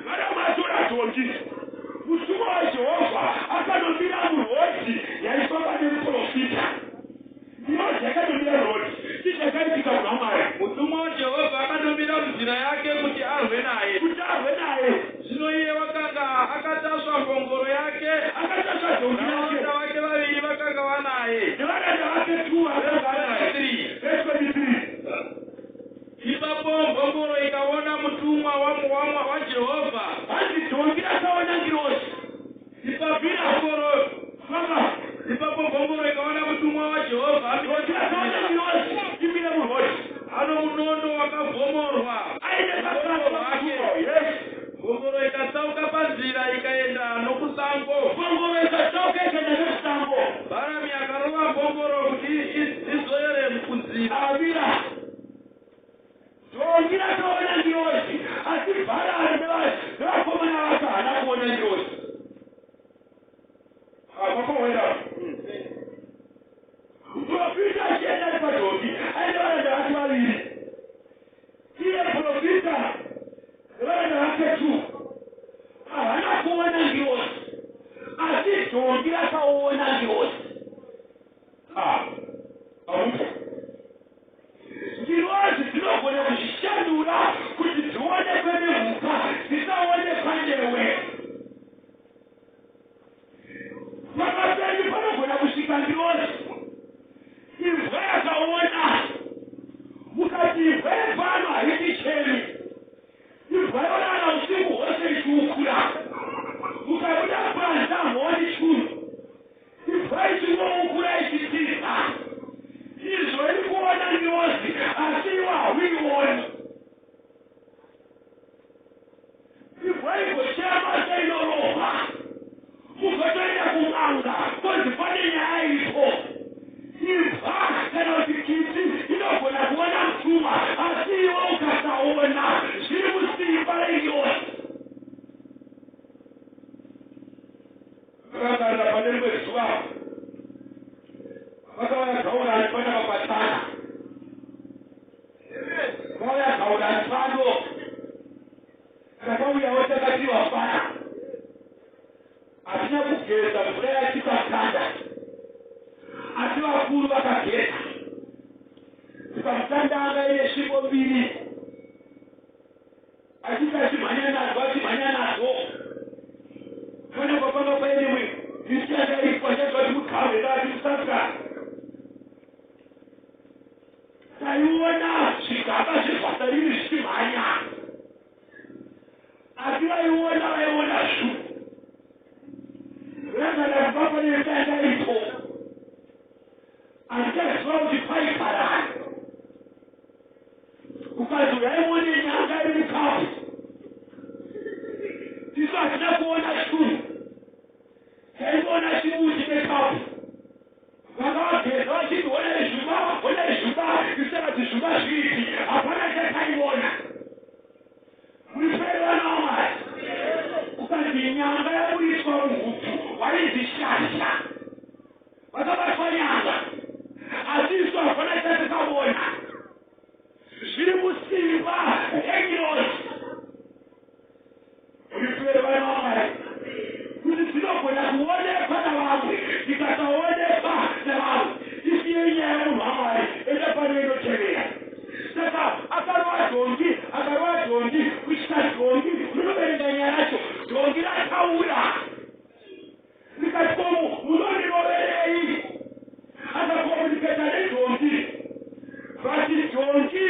[SPEAKER 1] Vana matora dhongi. Mutumwa waJehovha akanomira murodhi yaifamba nemuprofita. Ndinoti yakanomira rodhi. Chichakaitika kuna Mwari.
[SPEAKER 2] Mutumwa waJehovha akanomira munzira yake kuti arwe naye.
[SPEAKER 1] Kuti arwe naye.
[SPEAKER 2] Zvino iye wakanga akatasva mbongoro yake.
[SPEAKER 1] Akatasva dhongi yake.
[SPEAKER 2] Navana vake vaviri vakanga vanaye.
[SPEAKER 1] Nevana vake tu vakanga vanaye. Verse 23.
[SPEAKER 2] Ipapo mbongoro ikaona mutumwa waJehovha.
[SPEAKER 1] Hanzi dhongi rakaona ngirozi.
[SPEAKER 2] Ipapo mbongoro ikaona mutumwa waJehovha.
[SPEAKER 1] Dhongi rakaona ngirozi. Imire murodhi.
[SPEAKER 2] Ano munondo wakavhomorwa.
[SPEAKER 1] Aine
[SPEAKER 2] Mbongoro
[SPEAKER 1] kakao. Yes.
[SPEAKER 2] Mbongoro ikatsauka panzira ikaenda nokusango.
[SPEAKER 1] Mbongoro ikatsauka ikaenda nokusango.
[SPEAKER 2] Bharami akarova mbongoro kuti izoyere kunzira.
[SPEAKER 1] Amira. Dhongi rakaona ngirozi. Asi Bharami nevakomana vake havana kuona ngirozi. Kwakowera. Profita achienda padhongi. Aine varanda vake vaviri. Iye profita nevaranda vake tu. Havana kuona ngirozi. Asi dhongi rakaona ngirozi. Ngirozi dzinogona kuzvishandura kuti dzionekwe nemhuka dzisaonekwa newe. Pakapeni panogona kusvika ngirozi. Imvura yakaona. Mukati imvura yepano haiti chemi. Imvura yonana usiku hwose ichiukura. Mukabuda panze hamuoni chinhu. Imvura ichingoukura ichitiza. Izvo iri kuona ngirozi asi iwe hauioni. Imvura igochema seinorova. Mugotoenda kun'anga kozi pane nyaya iripo. Imvura kana kuti kiti inogona kuona mutumwa asi iwe ukasaona zviri musimba rengirozi. Vakagarira pane rimwe zuva vakauya gaurani panapa patana. Vakauya gaurani pano. Takauyawo takati vafana. Hatina kugeza mvura yachipakanda. Asi vakuru vakageza. Tikamutandanga ine svibo mbiri. Achimhanya nadzo. Pane kwapanga paine ichakaitwa chazvati mukavera atimusaka. Taiona zvigaba zvezvatariri zvichimhanya. Asi vaiona zvu. Vakada kubva nekanda ipo. Handichaziva kuti paiparani. Ukazi yaimone nyanga iri mukapu. Isu hatina kuona chinhu. Taimboona chimuti nekapu. Vakavageza vachiti onai zvuba. Isakati zvuba zviti. Hapana chataiona. Muripere vana vaMwari. Ukazi nyanga yaburiswa muhutu. Waizishasha. Vakabatwa nyanga. Asi isu hapana chatakabona. Zviri musimba rengirozi. Muripere vana vaMwari. Kuti dzinogona kuonekwa navamwe dzikasaonekwa nevamwe. Isiye nyaya yamunhu waMwari enda pano inotevera. Saka akarova dhongi kusvika dhongi rinoverenga nyaya yacho. Dhongi rataura. Rikati komu munondiroverei. Akakomuniketa nedhongi. Vati dhongi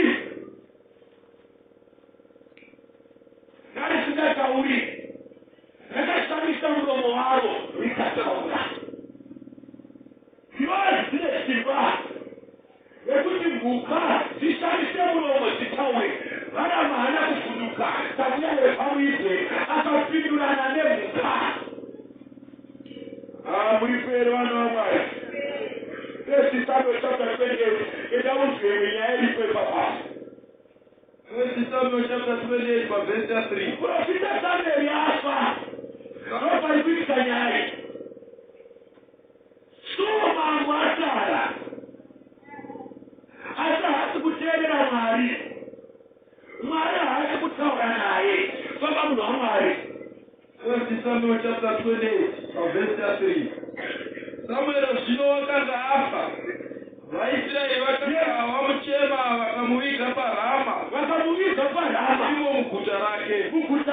[SPEAKER 1] ngarisingatauri. Rakashamisa muromo waro rikataura. Ngirozi dzine simba rekuti mhuka dzishamise muromo dzitaure. Vana mahana kuvhunduka. Tabuya nepamwibwe akapindurana nemhuka. Muripere vana vaMwari. Chapter 28. Enda uzwe nyaya iripo ipapa.
[SPEAKER 2] First Samuel chapter 28 verse 3.
[SPEAKER 1] Profita Samuel yafa. Ropa lipika nyai. Soma mwatara. Hata hatukutendera Mwari. Mwari hatukutaura naye. Baba mno Mwari.
[SPEAKER 2] First Samuel chapter 28 verse 3. Samuel zvino wakanga afa. VaIsraeri vakanga vamuchema vakamuviga paRama. Ivo muguta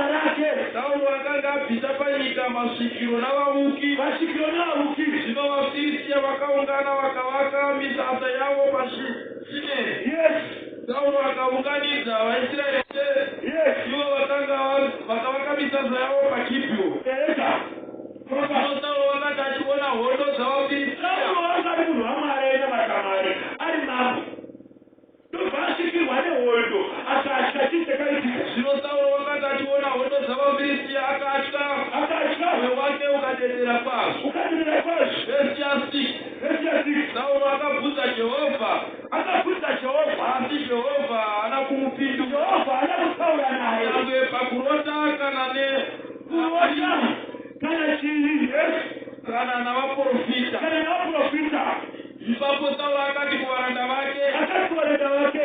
[SPEAKER 2] rake. Sauro akanga abvisa panyika masvikiro navavuki. Zvino vaFiristia vakaungana vakavaka misasa yavo paShekemu. Sauro akaunganidza vaIsraeri. Ivo vakavaka misasa yavo paGibheo. Zvino Sauro vakati achiona hondo dzavaFiristia. Zvino Sauro wakati achiona hondo dzavaFiristia akatya, mwoyo wake ukadedera kwazvo. Verse 6. Sauro akabvunza Jehovha, asi Jehovha haana kumupindura. Nyangwe pakurota kana navaprofita. Ipapo Sauro akati kuvaranda vake,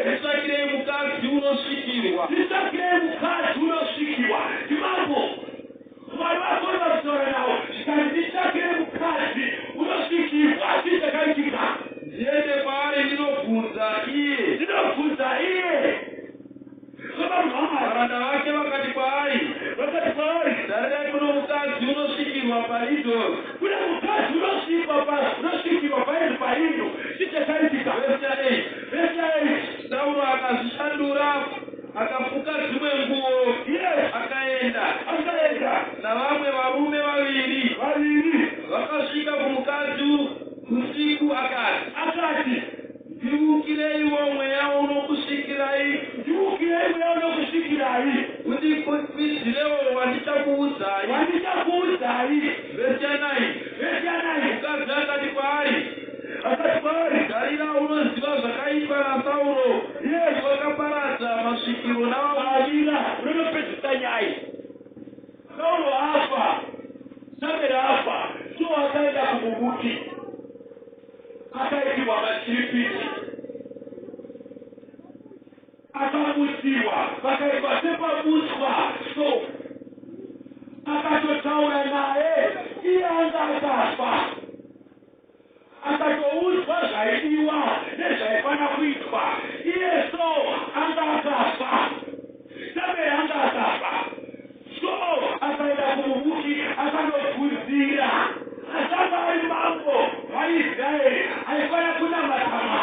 [SPEAKER 2] nditsvakirei mukadzi unosvikirwa. Mwari wako unozora nawo. Nditsvakire mukadzi unosvikirwa. Ndizakaitika. Ndiende kwaari ndinobvunza iye. Varanda vake vakati kwaari, tarirai kuno mukadzi unosvikirwa paIdhori.
[SPEAKER 1] Kuna mukadzi unosvikirwa paIdhori. Ndizakaitika.
[SPEAKER 2] Verse 8. Sauro akazvishandura akafuka dzimwe nguo akaenda navamwe varume vaviri vakasvika kumukadzi usiku akati, ndiukireiwo mweya unokusvikirai. Undikwidzirewo wandichakuudzai. Verse 9. Mukadzi akati kwaari, tarira unoziva zvakaipa naSauro. Vakaparadza masvikiro navavira.
[SPEAKER 1] Unopedzisa nyai. Sauro afa. Samuel afa. So akaenda kumubuti. Akaitirwa machiripiti. Akamutsiwa. Vakaitwa sepamuswa. So akatotaura naye. Iye anga akafa. Akatoudzwa zvaidiwa nezvaifana kuitwa. Iye so anga akafa. Samuel anga akafa. So akaenda kumubuki akandobvunzira. Asanga ari mambo waIsraeri aifana kunamatama.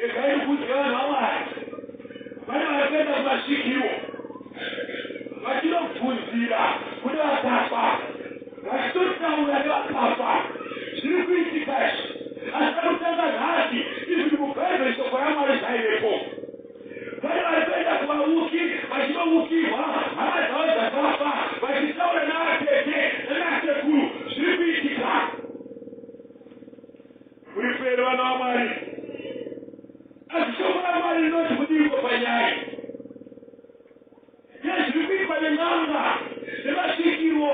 [SPEAKER 1] Ekaikudzwa vanhu vaMwari. Vana vakaenda kumasvikiro. Vachinobvunzira kune vakafa. Vachitotaura nevakafa. Zviri kuitika izvi. Asi kutanga nhasi izvi mubhaibheri shoko raMwari zvaivepo. Vane vari kuenda kuvauki vachinovukirwa hama dzavo dzakafa vachitaura navatete nanasekuru. Zviri kuitika. Muri pere vana vaMwari. Asi shoko raMwari rinoti kudiko panyaya. Zviri kuitwa nen'anga nevasvikirwo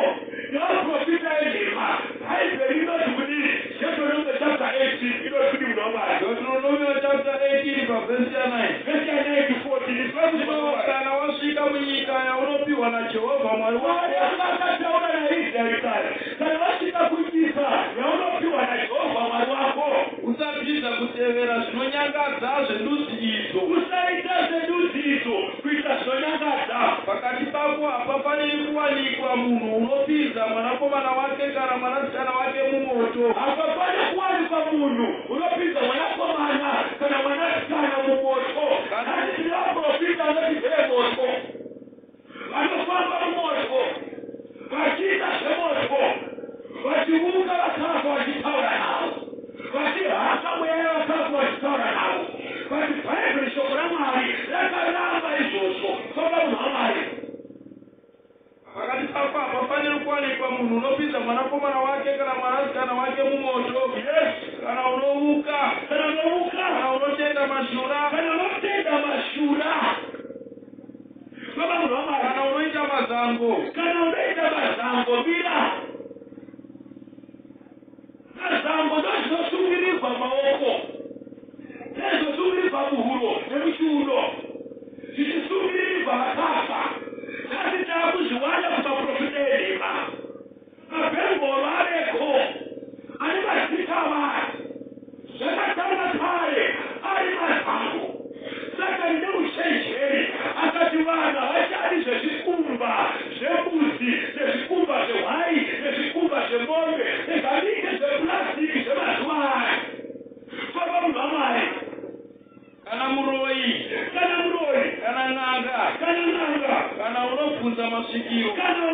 [SPEAKER 1] nevaprofita enhema. Bhaibheri rinoti kudini. Deuteronomy chapter 18 inoti kudi munhu waMwari.
[SPEAKER 2] Deuteronomy chapter 18 verse 9
[SPEAKER 1] to 14.
[SPEAKER 2] Kana wasvika munyika yaunopiwa naJehovha Mwari wako.
[SPEAKER 1] Akataura naIsraeri kare. Kana wasvika kunyika yaunopiwa naJehovha Mwari wako.
[SPEAKER 2] Usabvisa kutevera zvinonyangadza zvendudzi idzo.
[SPEAKER 1] Usaita sendudzi idzo kuita zvinonyangadza.
[SPEAKER 2] Pakati pako hapafaniri kuwanikwa munhu unopinza mwanakomana wake kana mwanasikana wake mumoto.
[SPEAKER 1] Hapafani kuwanikwa munhu unopinza mwanakomana kana mwanasikana mumoto. Asi tinovaprofita vanotibvere moto. Vanofamba mumoto. Vachiita zvemoto. Vachivuka vakafa vachitaura navo. Vachihaka mweya vakafa vachitaura navo. Vati Bhaibheri shoko raMwari rakaramba izvozvo. Soka munhu waMwari.
[SPEAKER 2] Pakati pako hapafaniri kuwanikwa munhu unopinza mwanakomana wake kana mwanasikana wake mumoto. Kana unovuka mazango.
[SPEAKER 1] Kana unaita mazango bila. Mazango ndosungirirwa maoko. Nezosungirirwa buhuro nemuchiuno. Zvichisungirirwa makafa. Asi taakuzviwanda kumaprofita edema. Mabhengoro areko. Ane mazita avanhu. Zvakatanga kare ari mazango. Saka neuchenjeri akati vana vachari zvezvikumba zvembudzi nezvikumba zvehwai nezvikumba zvemombe nezvadiki zvepurasitiki zvemazuva aya. Famba munhu waMwari.
[SPEAKER 2] Kana muroyi,
[SPEAKER 1] kana n'anga,
[SPEAKER 2] kana unobvunza masvikiro,
[SPEAKER 1] kana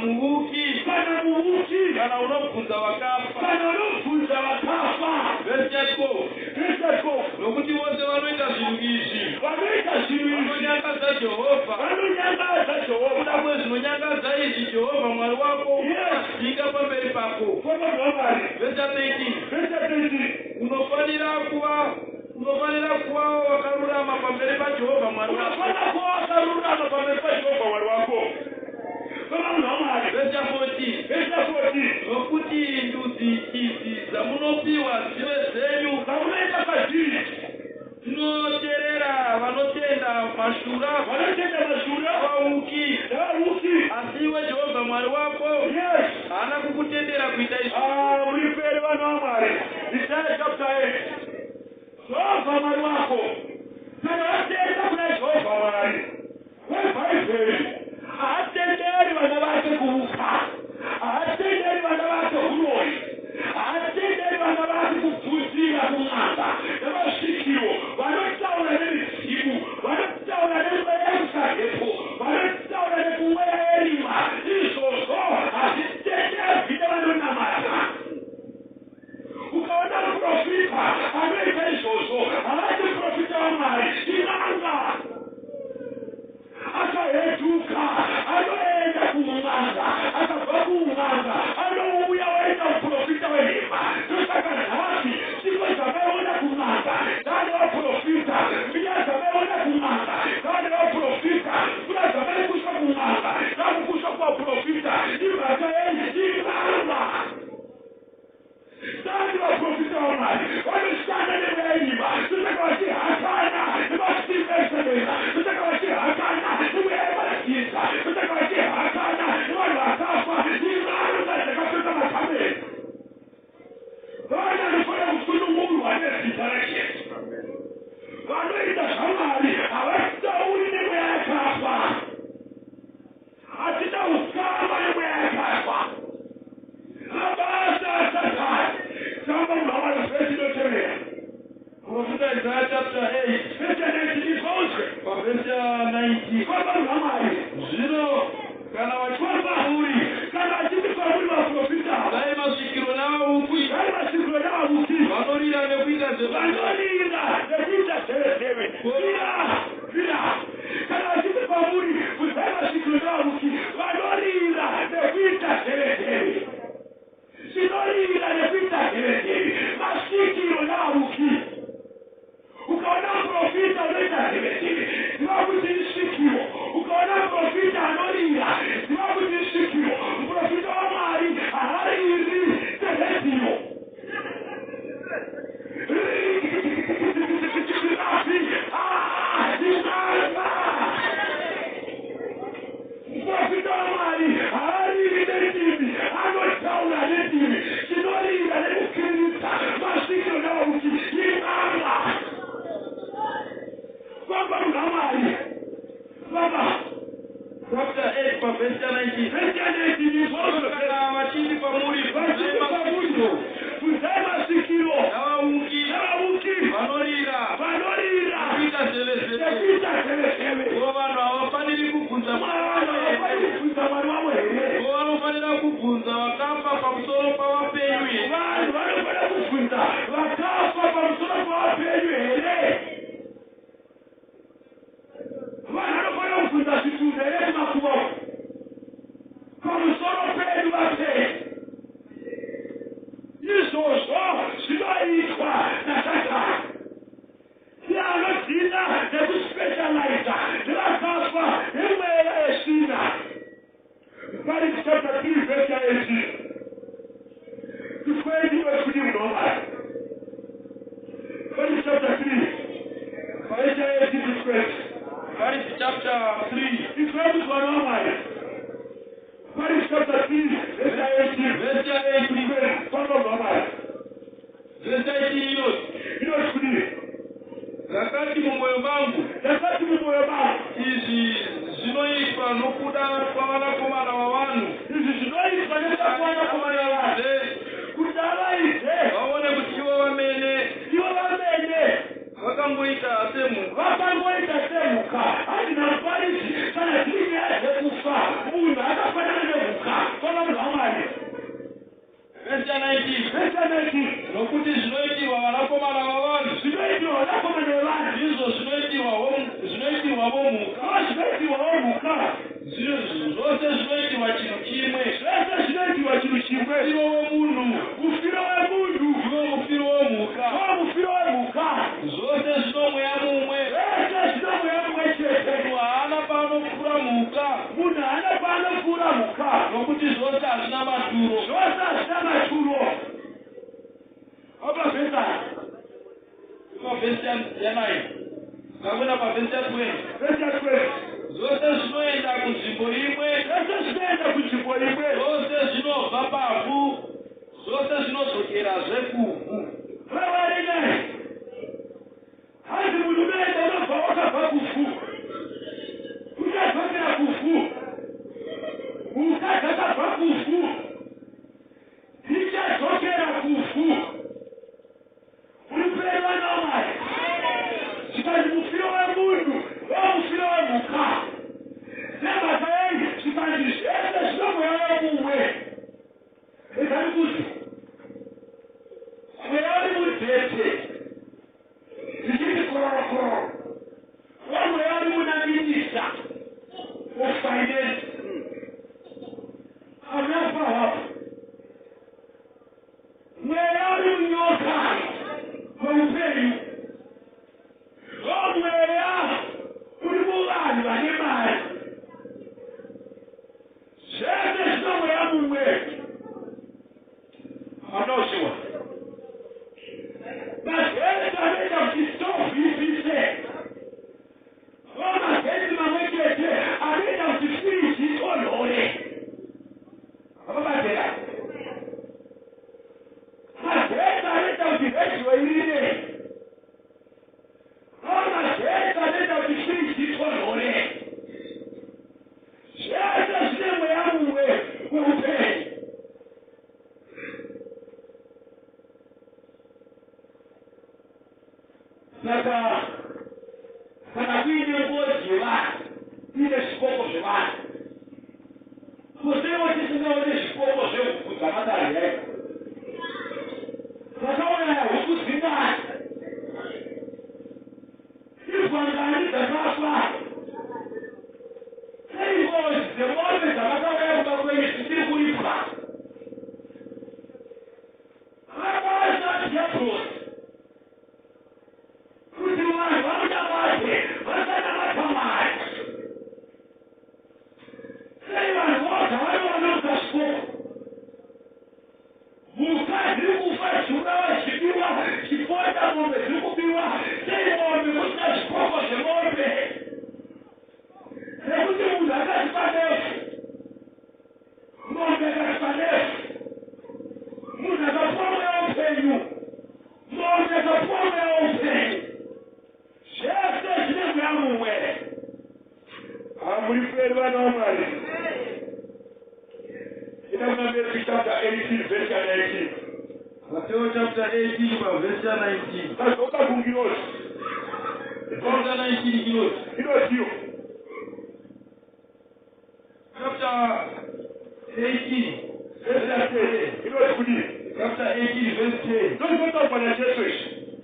[SPEAKER 2] muvuki, kana unobvunza vakafa. Verse 12. Nokuti vose vanoita zvinhu izvi vanonyangadza Jehovha. Kuda kwezvinonyangadza izvi Jehovha Mwari wako unodzinga pamberi pako. Verse 13. Unofanira kuva wakarurama pamberi paJehovha Mwari wako. Verse 14. Nokuti ndudzi idzi dzamunopiwa dzive dzenyu dzinoteerera vanotenda mashura vauki. Asi iwe Jehovha Mwari wako haana kukutendera kuita izvi.
[SPEAKER 1] Muripere vana vaMwari. Isaya chapter 8. Jehovha Mwari wako. Kana watenda kuna Jehovha Mwari. Webhaibheri. Haatenderi vana vake kuuka. Haatenderi vana vake uroyi. Haatenderi vana vake kubvunzira kun'anga nemasvikiro. Vanotaura nemidzimu. Vanotaura nemweya yemusahepo. Vanotaura nekumweya yerima. Izvozvo hazitenderwi nevanonamata. Ukaona muprofita anoita izvozvo havati muprofita waMwari, in'anga. Akahetuka anoenda kun'anga, akabva kun'anga anouya waita muprofita wenhema. Ndosaka nhasi zvipo zvavaiona kun'anga ndani vaprofita, mbiya zvavaiona kun'anga ndani vaprofita, mvura zvavai kusha kun'anga ndakukusha kuvaprofita. Imhaka yen'anga. Ndani vaprofita waMwari vanoshanda nemweya yerima. Ndosaka vachihakana nemasimbesebera. Ndosaka vachihakana nemweya yemadzisa. Ndosaka vachihakana nevanhu vakafa. In'anga dzakapfeka makamera. Vana vanofanira kusunungurwa nezita raJesu. Vanoita zvaMwari havatauri nemweya yakafa. Hatina ukama nemweya yakafa. Mabasa asatani. Samba mnawala verse inotemera.
[SPEAKER 2] Profita Isaiah chapter 8.
[SPEAKER 1] Verse 19 ikozwe.
[SPEAKER 2] Verse 19.
[SPEAKER 1] Samba mnawala.
[SPEAKER 2] Zvino kana
[SPEAKER 1] Kwamuri. Kana achiti kwamuri vaprofita.
[SPEAKER 2] dai masvikiro navauki
[SPEAKER 1] vanorira
[SPEAKER 2] nekuita
[SPEAKER 1] zeve. Vira. Kana achiti kwamuri kuzai masvikiro navauki vanorira nekuita zeve. Sinorira nekuita zeve. Masvikiro navauki. Ukaona profita unoita zeve. Ziva kuti isvikiro. Ukaona profita anorira. Ziva kuti isvikiro. Profita waMwari haariri zezeziro. Profita waMwari haariri nedini. Anotaura nedini. Sinorira nekukiririsa. Masvikiro navauki. In'anga. Baba mnawali. Baba.
[SPEAKER 2] Chapter 8 verse 19.
[SPEAKER 1] Verse 19 ikozwe.
[SPEAKER 2] Kana vachiti kwamuri
[SPEAKER 1] kuzai masikiro
[SPEAKER 2] navauki vanorira
[SPEAKER 1] nekuita zeve.
[SPEAKER 2] ko vanhu havafaniri kubvunza
[SPEAKER 1] Mwari wavo here.
[SPEAKER 2] ko vanofanira kubvunza vakafa pamusoro pavapenyu here.
[SPEAKER 1] Vanhu vanofanira kubvunza vakafa pamusoro pavapenyu here. Vanhu vanofanira kubvunza zvitundo here kumakuva pamusoro penyu vapenyu. Izvozvo zvinoitwa naSatani. Anodzina nekuspesha 18. Before you were putting no man. What is chapter 3? Isaiah 18 verse.
[SPEAKER 2] That is chapter 3.
[SPEAKER 1] If I was one on man. What is chapter 3? Isaiah 18 verse. One on man.
[SPEAKER 2] Verse 18
[SPEAKER 1] You know it's good.
[SPEAKER 2] Zakati mumoyo mangu.
[SPEAKER 1] Zakati mumoyo mangu.
[SPEAKER 2] Izi zinoitwa nokuda kwavanakomana vavanhu.
[SPEAKER 1] Izi zinoitwa nokuda kwavanakomana vavanhu. Kudala ize.
[SPEAKER 2] Vaone kuti ivo vamene.
[SPEAKER 1] Ivo vamene.
[SPEAKER 2] Vakangoita semuka.
[SPEAKER 1] Vakangoita semuka. Handina mufarisi kana zviri yezvekufa. Munhu akafanana nemuka. Kwavanhu vamwari.
[SPEAKER 2] Verse 19.
[SPEAKER 1] Verse 19.
[SPEAKER 2] Nokuti zvinoitirwa vanakomana vavanhu.
[SPEAKER 1] Zvinoitirwa vanakomana vavanhu.
[SPEAKER 2] Ndizvo zvinoitirwa vomuka.
[SPEAKER 1] Zvinoitirwa vomuka.
[SPEAKER 2] Zvose zvinoitirwa chinhu chimwe.
[SPEAKER 1] Zvose zvinoitirwa chinhu chimwe.
[SPEAKER 2] Mufiro wemunhu.
[SPEAKER 1] Mufiro wemunhu.
[SPEAKER 2] Iwo mufiro wemuka.
[SPEAKER 1] Iwo mufiro wemuka.
[SPEAKER 2] Zvose zvino mweya mumwe.
[SPEAKER 1] Zvose zvino mweya mumwe chete.
[SPEAKER 2] Munhu haana paanopfuura muka.
[SPEAKER 1] Munhu haana paanopfuura muka.
[SPEAKER 2] Nokuti zvose hazvina maturo.
[SPEAKER 1] Zvose hazvina maturo. Apa vhesa.
[SPEAKER 2] Pavhesi ya9. Kakwenda pavhesi ya20.
[SPEAKER 1] Vhesi ya20.
[SPEAKER 2] Zvose zvinoenda kunzvimbo imwe.
[SPEAKER 1] Zvose zvinoenda kunzvimbo imwe.
[SPEAKER 2] Zvose zvinobva pavhu. Zvose zvinodzokerazve kuvhu.
[SPEAKER 1] Vavarine. Hanzi munhu unoenda unobva wakabva kuvhu. Uchadzokera kuvhu. Mhuka dzakabva kuvhu. Dzichadzokera kuvhu. Uripera nomari. Zvikanzi mufiro wemunhu womufiro wemhuka. Nemhaka yenyu zvikanzi zvese zvinomweya mumwe. Ezani kuti mweya uri mudhete. Zvichiti kororo. Wamweya uri muna minista of finance. Anafa hapo. Mweya uri munyoka. Kweupenyu. Mweya uri muvanhu vane mari. Zvese zvino mweya mumwe. Anoshiwa. Magetsi anoita kuti stovu ipise. Magetsi mamwe chete anoita kuti firiji itonhore. Vabadera. Magetsi anoita kuti rediyo irire. Magetsi anoita kuti firiji itonhore. Zvese zvine mweya mumwe weupenyu. Saka kana kuine ngozi yevanhu, kuine zvipoko zvevanhu. Kusewo tisingaone zvipoko zvehuku dzamadari yaiko. Vakaona huku dzingani. Igwangani dzakafa. Sei ngozi dzemombe dzakakauya kuda kwenyu dzisiri kuibva. Vakaona zvebhusi. Kuti vanhu vanoda mari, vasanamata mari. Sei vanhu voga vanowanodza zvipoko. Mhuka dziri kufa zviurava zvibiwa, zvipota mombe dziri kubiwa. Sei mombe kusina zvipoko zvemombe. Nekuti munhu akazvipa nefu. Mombe akazvipa nefu. Munhu akapuwa mweya weupenyu. Mombe akapuwa mweya weupenyu. Zvese zvine mweya mumwe. Hamuriperi vana vaMwari. Ina Matthew chapter 18 verse 19.
[SPEAKER 2] Matthew chapter 18 verse 19.
[SPEAKER 1] Tazoka kungirosi.
[SPEAKER 2] Chapter 19 kilos.
[SPEAKER 1] Kilosio.
[SPEAKER 2] Chapter 18 verse 10.
[SPEAKER 1] Kilosi kudi.
[SPEAKER 2] Chapter 18 verse 10.
[SPEAKER 1] Ndokuta pana Jesu.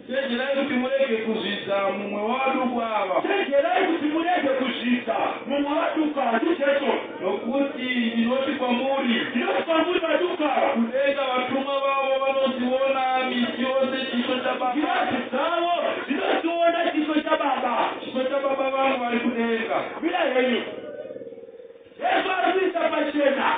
[SPEAKER 2] Chenjerai kuti murege kuzvidza mumwe waduku ava.
[SPEAKER 1] Chenjerai kuti murege kuzvidza mumwe waduku ava. Ndijesu.
[SPEAKER 2] Nokuti ndinoti kwamuri.
[SPEAKER 1] Ndinoti kwamuri vaduka.
[SPEAKER 2] Kudenga vatumwa vavo vanoziona miti yose chiso chaBaba.
[SPEAKER 1] Ngirazi dzavo dzinoziona chiso chaBaba.
[SPEAKER 2] Chiso chaBaba vangu vari kudenga.
[SPEAKER 1] Mira henyu. Yesu ari kuisa pachena.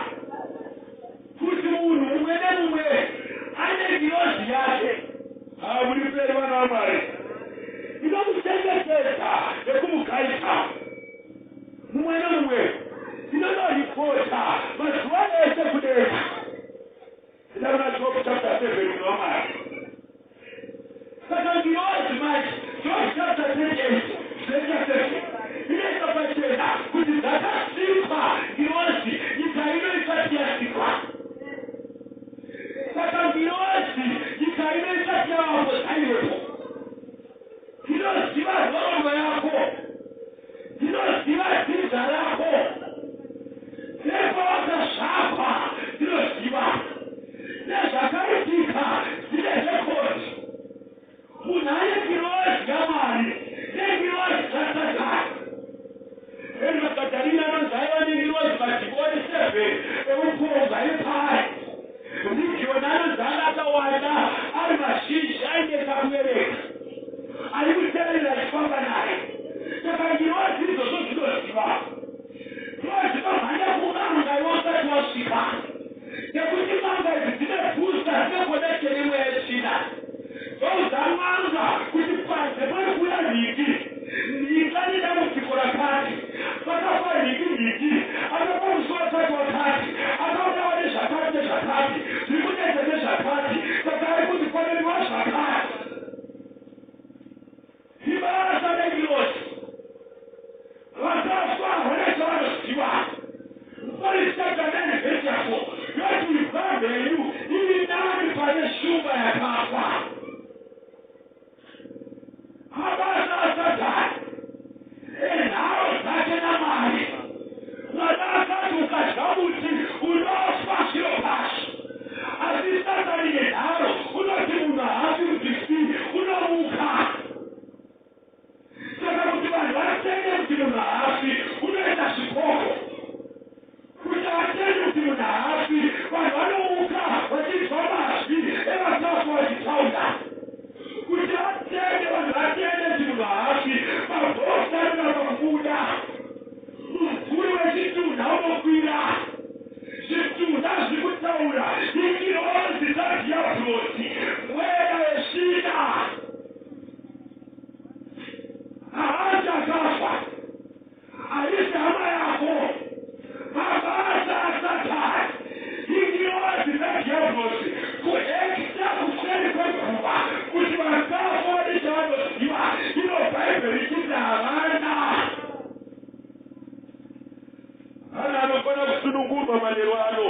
[SPEAKER 1] Peruano.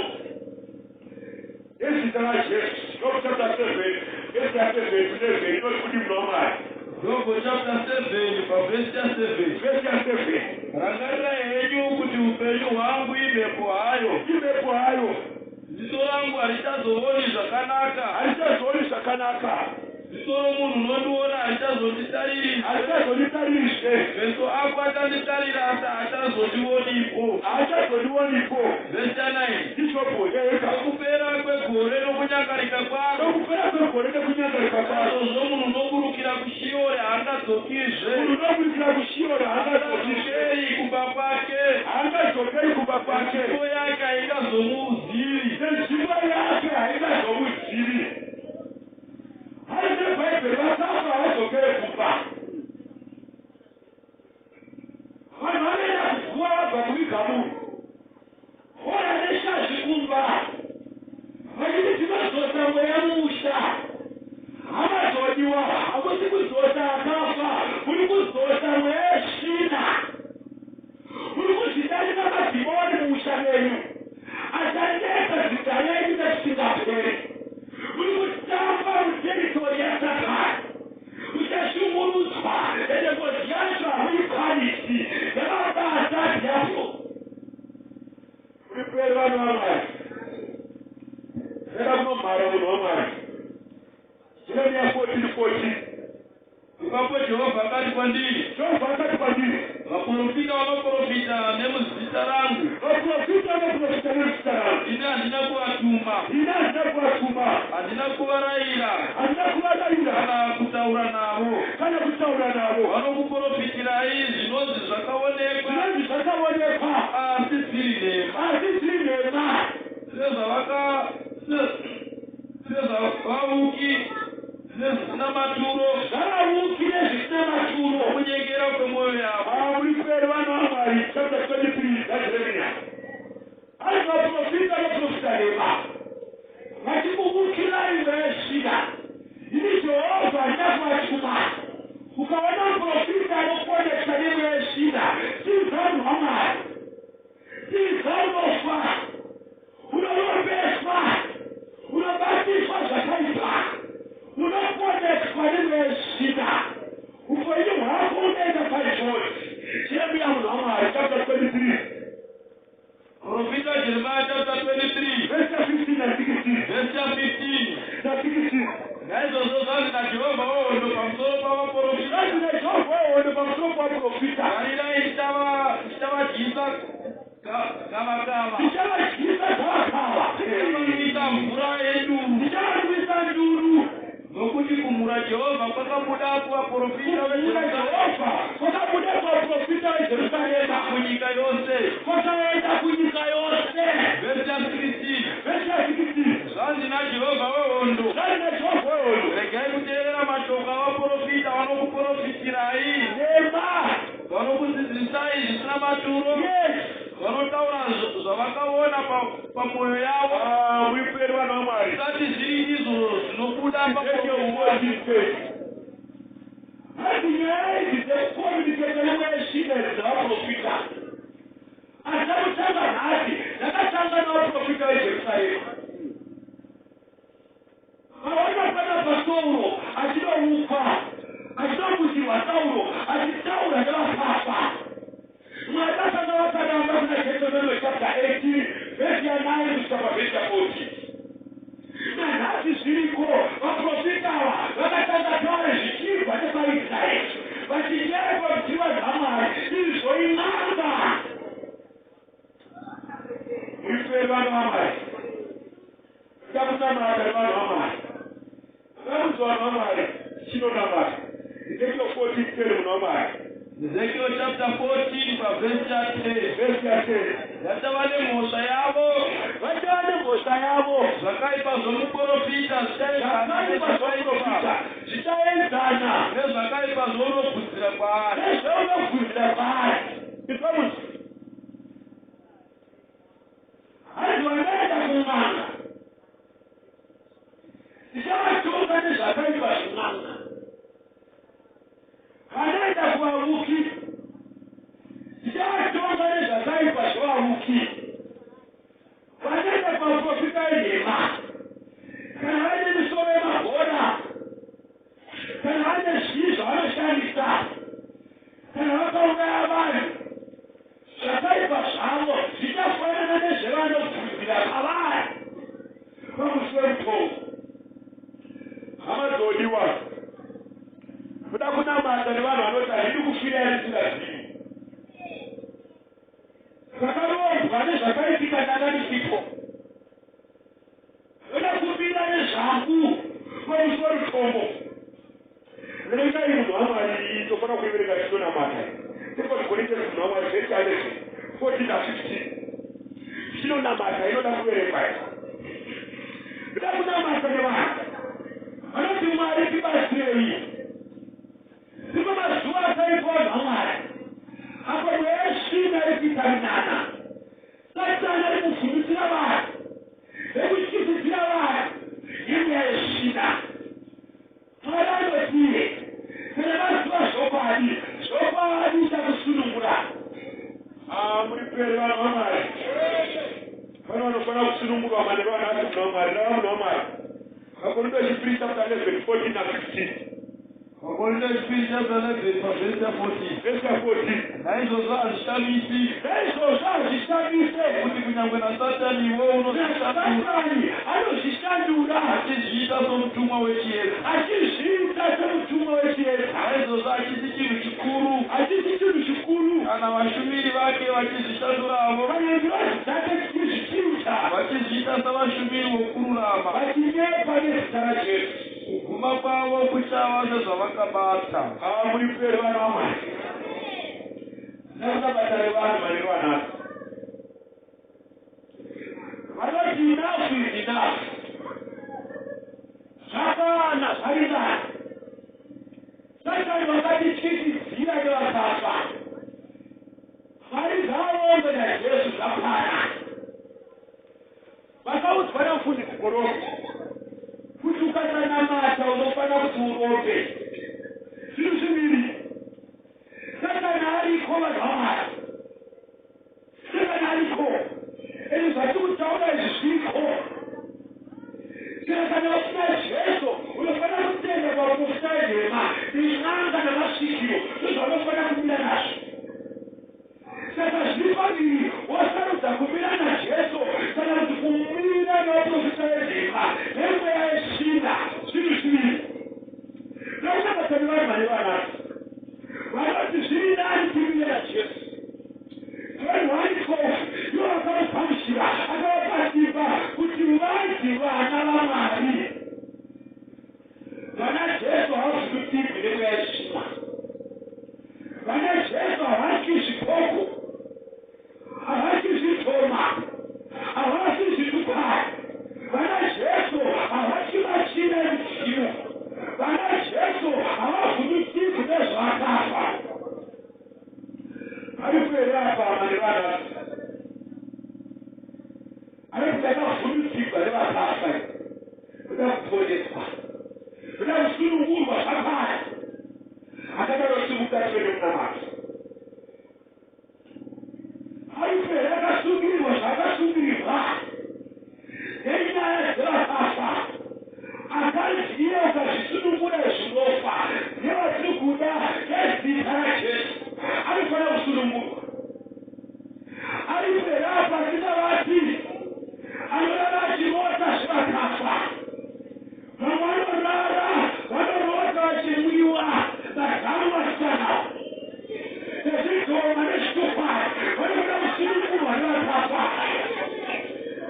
[SPEAKER 1] Esse trajeto, Job chapter 7, esse chapter 7, nós podemos normal.
[SPEAKER 2] Job chapter 7, verse 7.
[SPEAKER 1] Verse 7.
[SPEAKER 2] Rangarira henyu kuti upenyu hwangu imhepo hayo. Ziso rangu harichazooni zvakanaka. Ziso romunhu unondiona harichazonditaririzve. Meso ako achanditarira asi haachazondionipo. Verse 9. Kupera kwegore nokunyangarika kwaro. Naizvozvo munhu unoburukira kushiori haangadzokizve. Haangadzokeri kumba kwake. Nzvimbo yake haingazomuzivi.
[SPEAKER 1] Haide Bible vasafa vazokere kumba. Vanhu vanoenda kuguva vabva kuviga munhu. Hora neshazi kumba. Vachiti tinozodza mweya musha. Hamazodiwa, hamusi kuzodza akafa. Muri kuzodza mweya shina. Muri kuzvidarika madhimoni mumusha menyu. Achanetsa zita renyu nezvisingaperi. Muri kutamba muteritori yaSatani. Muchashungurudzwa nengozi yacho hamuikwanisi. Yakabata yacho. Muri vanhu vaMwari. Rega kunomhara munhu waMwari. Jeremiya 14:14.
[SPEAKER 2] Ipapo Jehovha akati kwandiri. Vaprofita vanoprofita nemuzita rangu. Ini handina kuvatuma. Handina kuvarayira. Kana kutaura navo. Vanokuprofitirai zvinonzi zvakaonekwa. Asi zviri nhema. Sezvavauki nezvisina maturo. Kunyengera kwemwoyo yavo.
[SPEAKER 1] Muri kweri vanhu vaMwari. Chapter 23. That's Jeremiah. Vaprofita nhema. Vachikubukirai veshida. Ini Jehovha handina kuvatuma. Ukaona muprofita anokonekta neveshida. Si vanhu vaMwari. Si zaunofa. Unoropeswa. Unobatiswa zvakaipa. Unokonekwa neveshida. Upenyu hwako unoenda panjodzi. Jeremiya munhu waMwari. Chapter 23.
[SPEAKER 2] Profita Jeremiah chapter 23.
[SPEAKER 1] Verse 15 and 16.
[SPEAKER 2] Verse 15.
[SPEAKER 1] Na 16.
[SPEAKER 2] Naizvozvo zvanzi naJehovha wohondo pamusoro pavaprofita. Tarirai ndichavadyisa gavakava. Ndichavamwisa mvura yenduru. Nokuti kumhura Jehovha kwakabuda kuvaprofita veJerusarema kunyika yose. Verse 16. Zvanzi naJehovha wehondo. Regai kuteerera mashoko avaprofita vanokuprofitirai. Vanokudzidzisai zvisina maturo. Vanotaura zvavakaona pamwoyo yavo. Zvisati zviri izvo zvinobuda pamuromo wavo. Ezekiel chapter 14 verse 10. Yatava nemhosva yavo. Zvakaipa zvomuprofita zvichaenzana nezvakaipa zvounobvunzira kwaari. Hanzi vanoenda kun'anga. Ndichavatonga nezvakaipa zvin'anga. Vanoenda kuvavuki. Ndichavatonga nezvakaipa zvevavuki.
[SPEAKER 1] 11, 14 na 15. Chinonamata inoda kuverekwa. Kuda kunamata nevanhu. Vanoti Mwari tibatsirei. Ndipo mazuva akaitwa naMwari. Apo mweshina rekitarinana. Satani ari kuvhundutsira vanhu. Vekutyisidzira vanhu. Nyaya yeshina. Mwari anotiye. Kana mazuva zvokwadi chakusunungura. Muri peri vanhu vaMwari. Vanhu vanofanira kusunungurwa mane vanhu asi muna Mwari. Rava muna Mwari. Vakorinto chipiri chapter 11, 14 na 15.
[SPEAKER 2] Vakorinto chipiri chapter 11 verse 14.
[SPEAKER 1] Verse 14.
[SPEAKER 2] Naizvozvo hazvishamisi kuti kunyangwe naSatani iwe
[SPEAKER 1] anozvishandura
[SPEAKER 2] achizviita somutumwa wechiedza. Naizvozvo hachisi chinhu chikuru kana vashumiri vake vachizvishanduravo vachizviita savashumiri vokururama
[SPEAKER 1] vachinyepa nezita raJesu.
[SPEAKER 2] Kuguma kwavo kuchava sezvavakabata.
[SPEAKER 1] Muri peri vanhu vaMwari. Nakabatare vanhu vane vanhasi. Vanoti enough is enough. Zvakana zvaringana. Satani vakatityisidzira nevakafa. Mari dzavo naJesu zvakwana. Vakaudzwa namufundisi Gorobi kuti ukasanamata unofanira kuti urope. Zvinhu zviviri. Satani ariko vanhu vaMwari. Satani ariko. Eni zvati kutaura izvi zviko. Kana usina Jesu unofanira kutenga pamufuta nhema nen'anga namasvikiro. Ndozvaunofanira kumira nazvo. Saka zviri paviri wasarudza kumira naJesu kana kuti kumira naprofita wenhema nemweya yeshina. Zvinhu zviviri. Ndaunabatani vanhu vane vanhasi. Vanoti zviri nani timire naJesu. John 1:12 ivo vakavapamushira akavapasimba kuti vanzi vana vaMwari. Vana Jesu havavhundutsirwi nemweya yeshina. Vana Jesu havadyi zvipoko, havadyi zvitoma, havadyi zvitukwai. Vana Jesu havadyi machina emudziyo. Vana Jesu havavhundutsirwi nezvakafa. Arikuerapa mane vanhasi. Arikuti akavhundutsirwa nevakafa. Kuda kuponeswa. Kuda kusunungurwa zvakare. Akadaro simukati vedomunamata. Arikuti akasungirirwa zvakasungirirwa. Nenyaya dzevakafa. Akaziye ukazvisunungura zvinofa. Nevatiri kuda nezita raJesu. Anofanira kusunungurwa. Arikuerapa asingavati. Anorara achirota zvevakafa. Vamwe vanorara vanorota vachimwiwa vazamu vasana. Nezvitoma nezvitukwai vanofanira kusunungurwa nevakafa.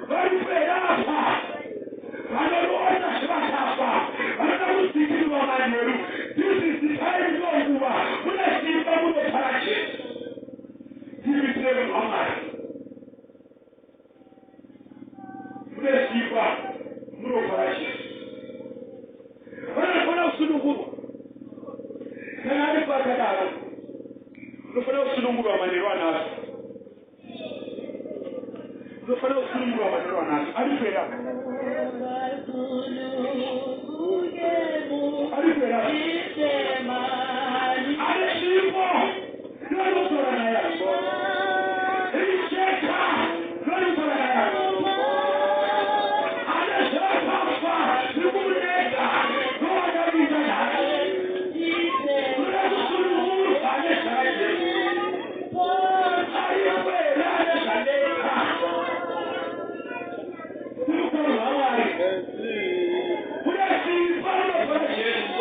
[SPEAKER 1] Varikuerapa vanorota zvevakafa vanoda kudzikirirwa manheru. This is the time yonguva mune simba munopara Jesu. Timitire vanhu vaMwari. Mune simba munopara Jesu. Vanofanira kusunungurwa. Kana ari pakadaro unofanira kusunungurwa manheru anhasi. Unofanira kusunungurwa manheru anhasi. Arikuerapa. Arikuerapa. Ane chipo. Ndinotora naye. Richeka. Ndinotora naye. Ane zvakafa. Ndikumuneka. Ndowakabita naye. Kuda kusunungurwa nezvaJesu. Arikuera nezvaneka. Ndinotora naye. Kuda simba unofara Jesu.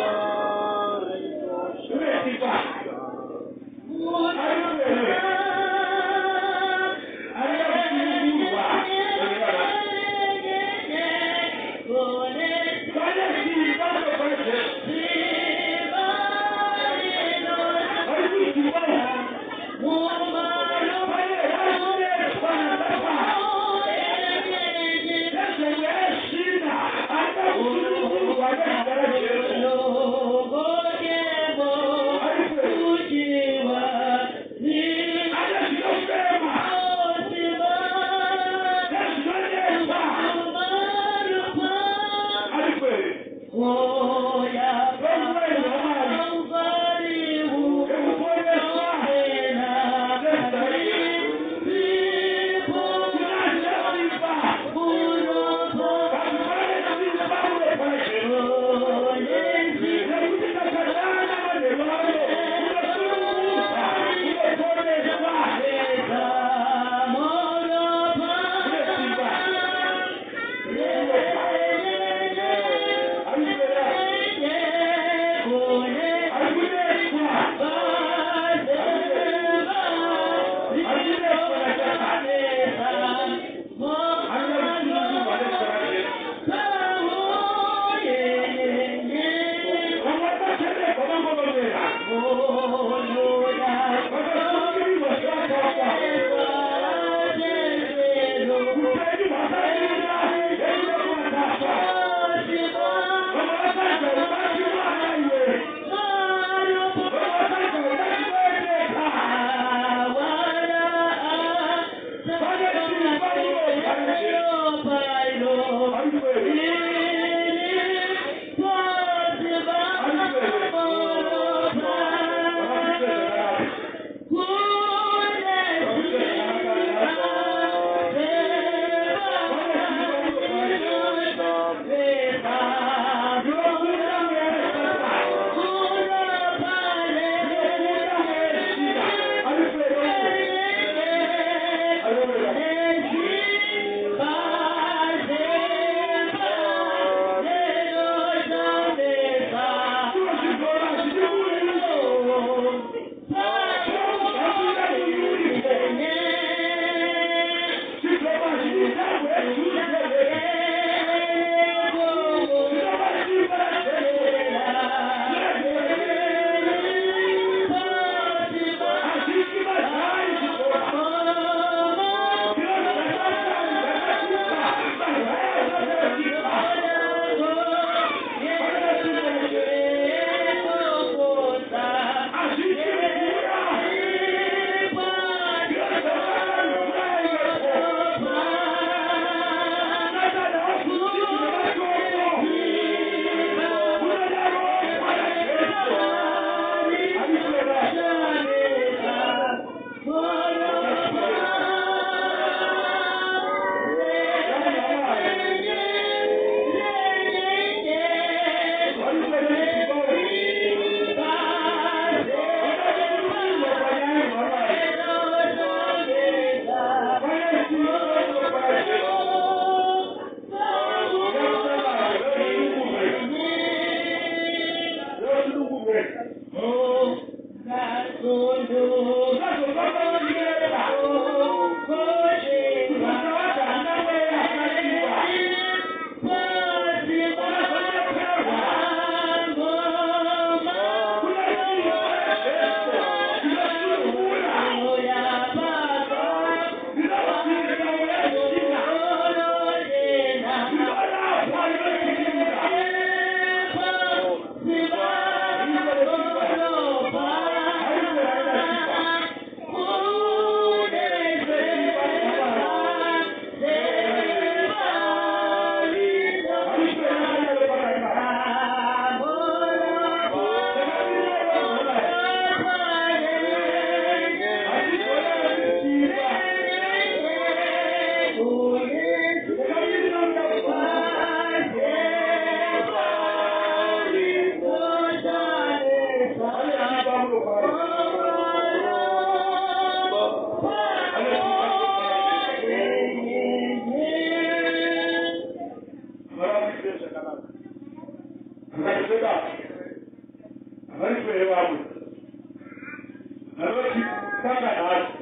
[SPEAKER 1] kutanga nhasi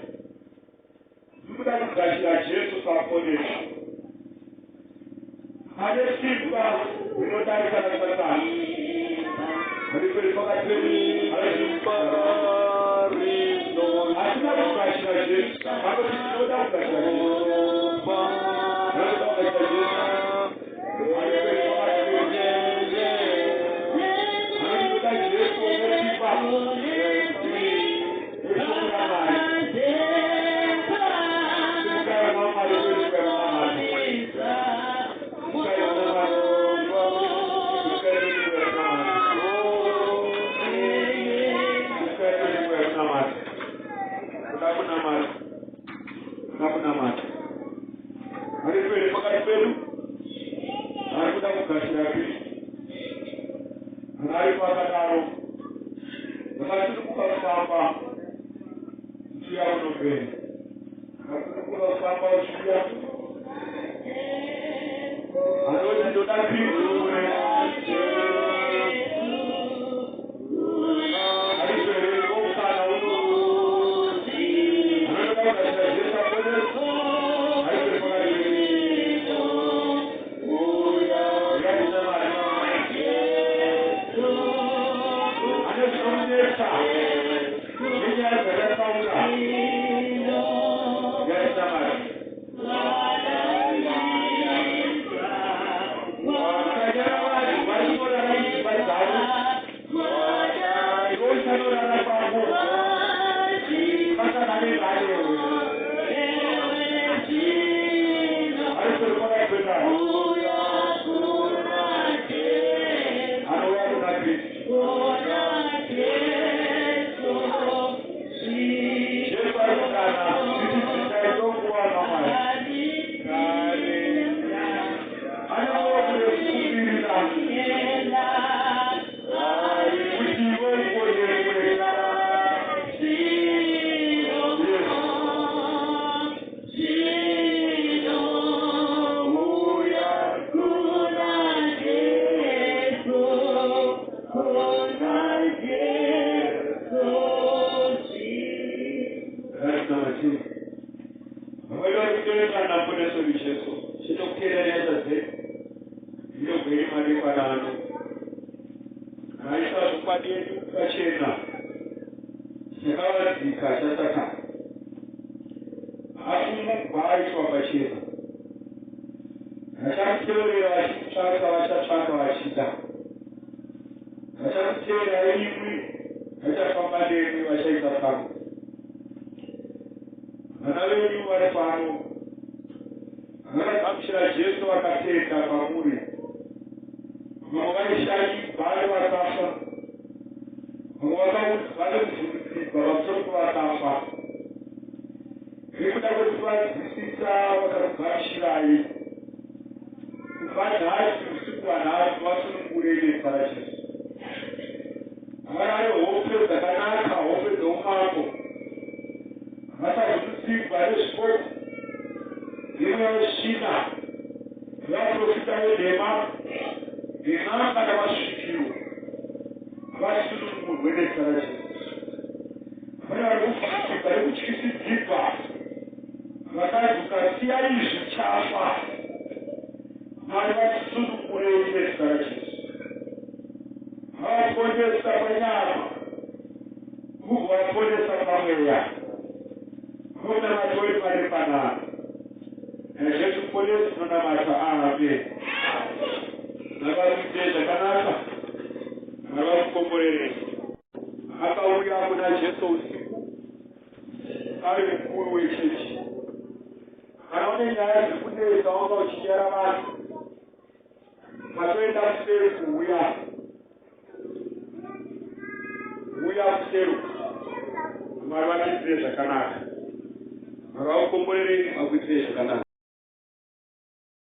[SPEAKER 1] ndikuda kugashira Jesu paponesa ane simba rinodarika naSatani hariperi pakati pedu hatina kugashira Jesu vanoti tinoda kugashira Jesu
[SPEAKER 2] Mwari vachidzire zvakanaka. Mwari vakukomborerei vakuitirei zvakanaka.